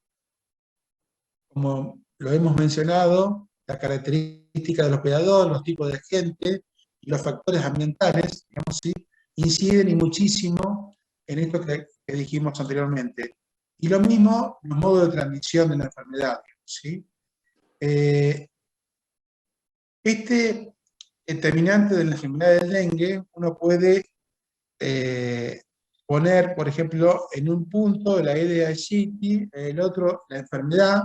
como lo hemos mencionado, las características del hospedador, los tipos de gente y los factores ambientales, digamos, ¿sí?, inciden y muchísimo en esto que dijimos anteriormente. Y lo mismo, los modos de transmisión de la enfermedad, ¿sí? Este determinante de la enfermedad del dengue, uno puede poner, por ejemplo, en un punto la Aedes aegypti, en el otro la enfermedad,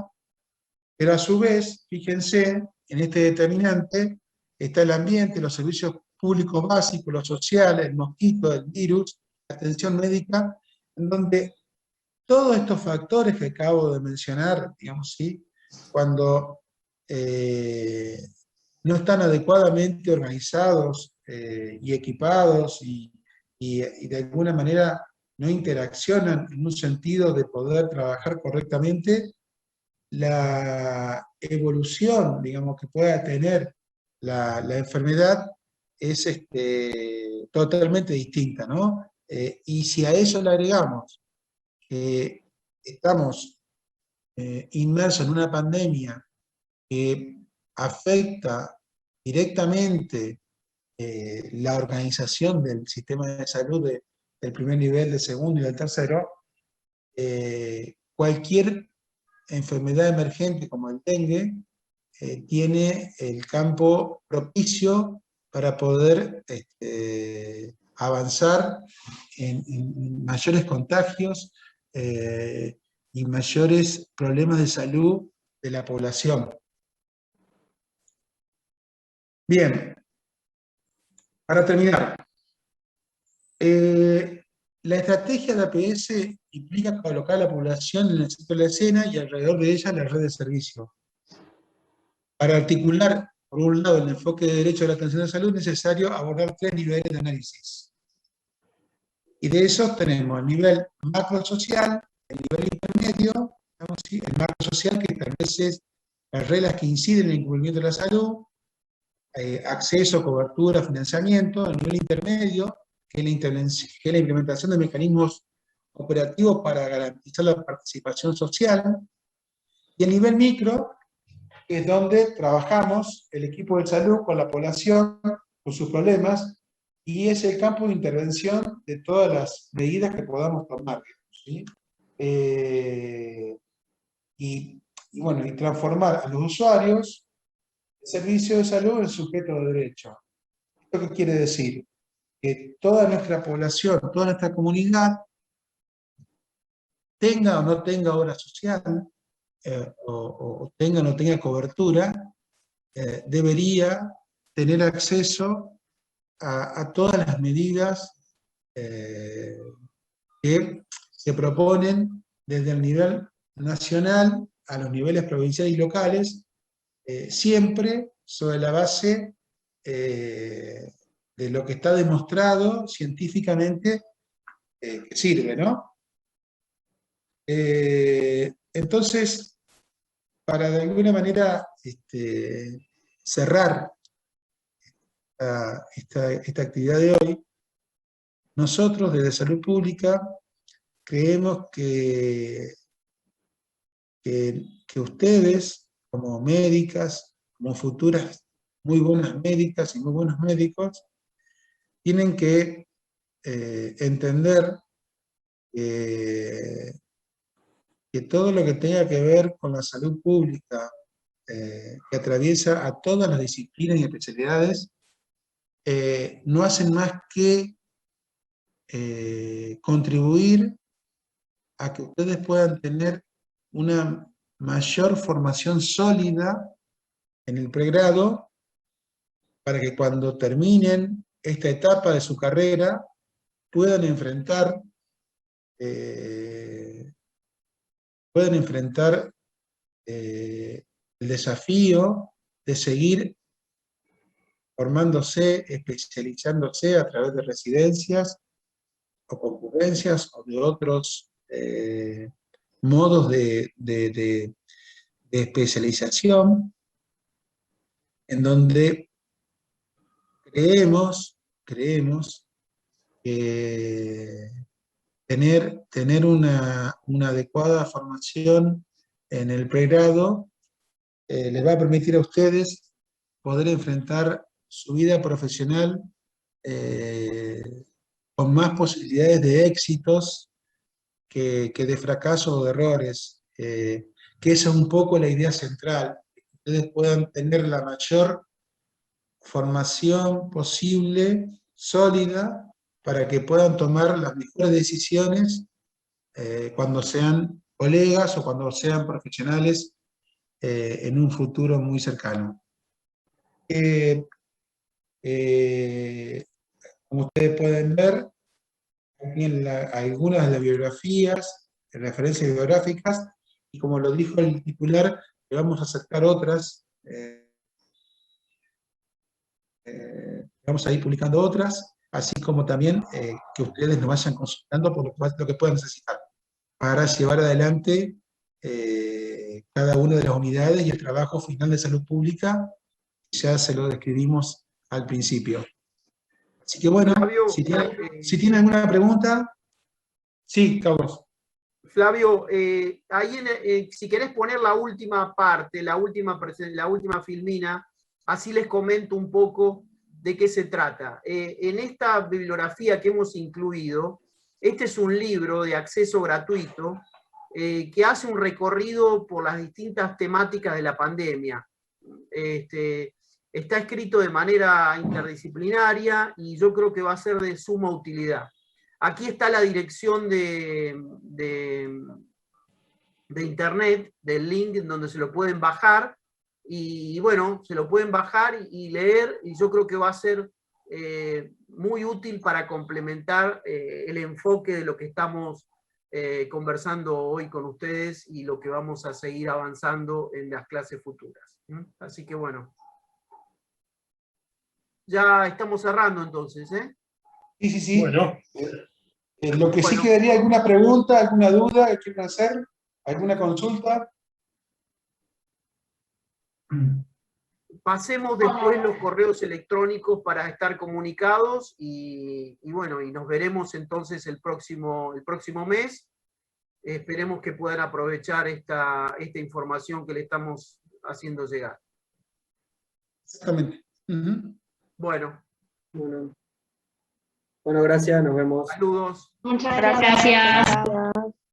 pero a su vez, fíjense, en este determinante está el ambiente, los servicios públicos básicos, lo social, el mosquito, el virus, la atención médica, en donde todos estos factores que acabo de mencionar, digamos, ¿sí?, cuando no están adecuadamente organizados y equipados y de alguna manera no interaccionan en un sentido de poder trabajar correctamente, la evolución, digamos, que pueda tener la enfermedad es totalmente distinta, ¿no? Y si a eso le agregamos que estamos inmersos en una pandemia que afecta directamente la organización del sistema de salud del primer nivel, del segundo y del tercero, cualquier enfermedad emergente como el dengue tiene el campo propicio para poder avanzar en mayores contagios y mayores problemas de salud de la población. Bien, para terminar, la estrategia de APS implica colocar a la población en el centro de la escena y alrededor de ella la red de servicios. Para articular, por un lado, el enfoque de derecho a la atención de salud, es necesario abordar 3 niveles de análisis. Y de esos tenemos el nivel macrosocial, el nivel intermedio, digamos, ¿sí?, el macrosocial, que establece las reglas que inciden en el cumplimiento de la salud, acceso, cobertura, financiamiento. El nivel intermedio, que es la implementación de mecanismos operativos para garantizar la participación social. Y el nivel micro, que es donde trabajamos el equipo de salud con la población, con sus problemas, y es el campo de intervención de todas las medidas que podamos tomar, ¿sí? Bueno, y transformar a los usuarios el servicio de salud en sujeto de derecho. ¿Esto qué quiere decir? Que toda nuestra población, toda nuestra comunidad, tenga o no tenga obra social, o tenga o no tenga cobertura, debería tener acceso a todas las medidas que se proponen desde el nivel nacional a los niveles provinciales y locales, siempre sobre la base de lo que está demostrado científicamente que sirve, ¿no? Entonces, para de alguna manera cerrar esta actividad de hoy, nosotros desde Salud Pública creemos que ustedes, como médicas, como futuras muy buenas médicas y muy buenos médicos, tienen que entender que todo lo que tenga que ver con la salud pública, que atraviesa a todas las disciplinas y especialidades, no hacen más que contribuir a que ustedes puedan tener una mayor formación sólida en el pregrado, para que cuando terminen esta etapa de su carrera puedan enfrentar el desafío de seguir formándose, especializándose a través de residencias o concurrencias o de otros modos de especialización, en donde creemos que tener una adecuada formación en el pregrado les va a permitir a ustedes poder enfrentar su vida profesional con más posibilidades de éxitos que de fracasos o de errores, que esa es un poco la idea central, que ustedes puedan tener la mayor formación posible, sólida, para que puedan tomar las mejores decisiones cuando sean colegas o cuando sean profesionales en un futuro muy cercano. Como ustedes pueden ver, aquí en algunas de las bibliografías, referencias bibliográficas, y como lo dijo el titular, le vamos a aceptar otras, vamos a ir publicando otras, así como también que ustedes nos vayan consultando por lo que puedan necesitar, para llevar adelante cada una de las unidades y el trabajo final de salud pública, ya se lo describimos al principio. Así que bueno, Flavio, si tienen alguna pregunta, sí, Carlos. Flavio, ahí si querés poner la última parte, la última filmina, así les comento un poco de qué se trata. En esta bibliografía que hemos incluido, este es un libro de acceso gratuito que hace un recorrido por las distintas temáticas de la pandemia. Está escrito de manera interdisciplinaria y yo creo que va a ser de suma utilidad. Aquí está la dirección de internet, del link en donde se lo pueden bajar, y bueno, se lo pueden bajar y leer, y yo creo que va a ser muy útil para complementar el enfoque de lo que estamos conversando hoy con ustedes y lo que vamos a seguir avanzando en las clases futuras. Así que bueno. Ya estamos cerrando entonces, ¿eh? Sí. Bueno. Lo que sí quedaría, ¿alguna pregunta, alguna duda que quieran hacer? ¿Alguna consulta? Pasemos después los correos electrónicos para estar comunicados y bueno, y nos veremos entonces el próximo mes. Esperemos que puedan aprovechar esta información que le estamos haciendo llegar. Exactamente. Bueno. Bueno, gracias, nos vemos. Saludos. Muchas gracias.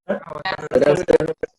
Gracias.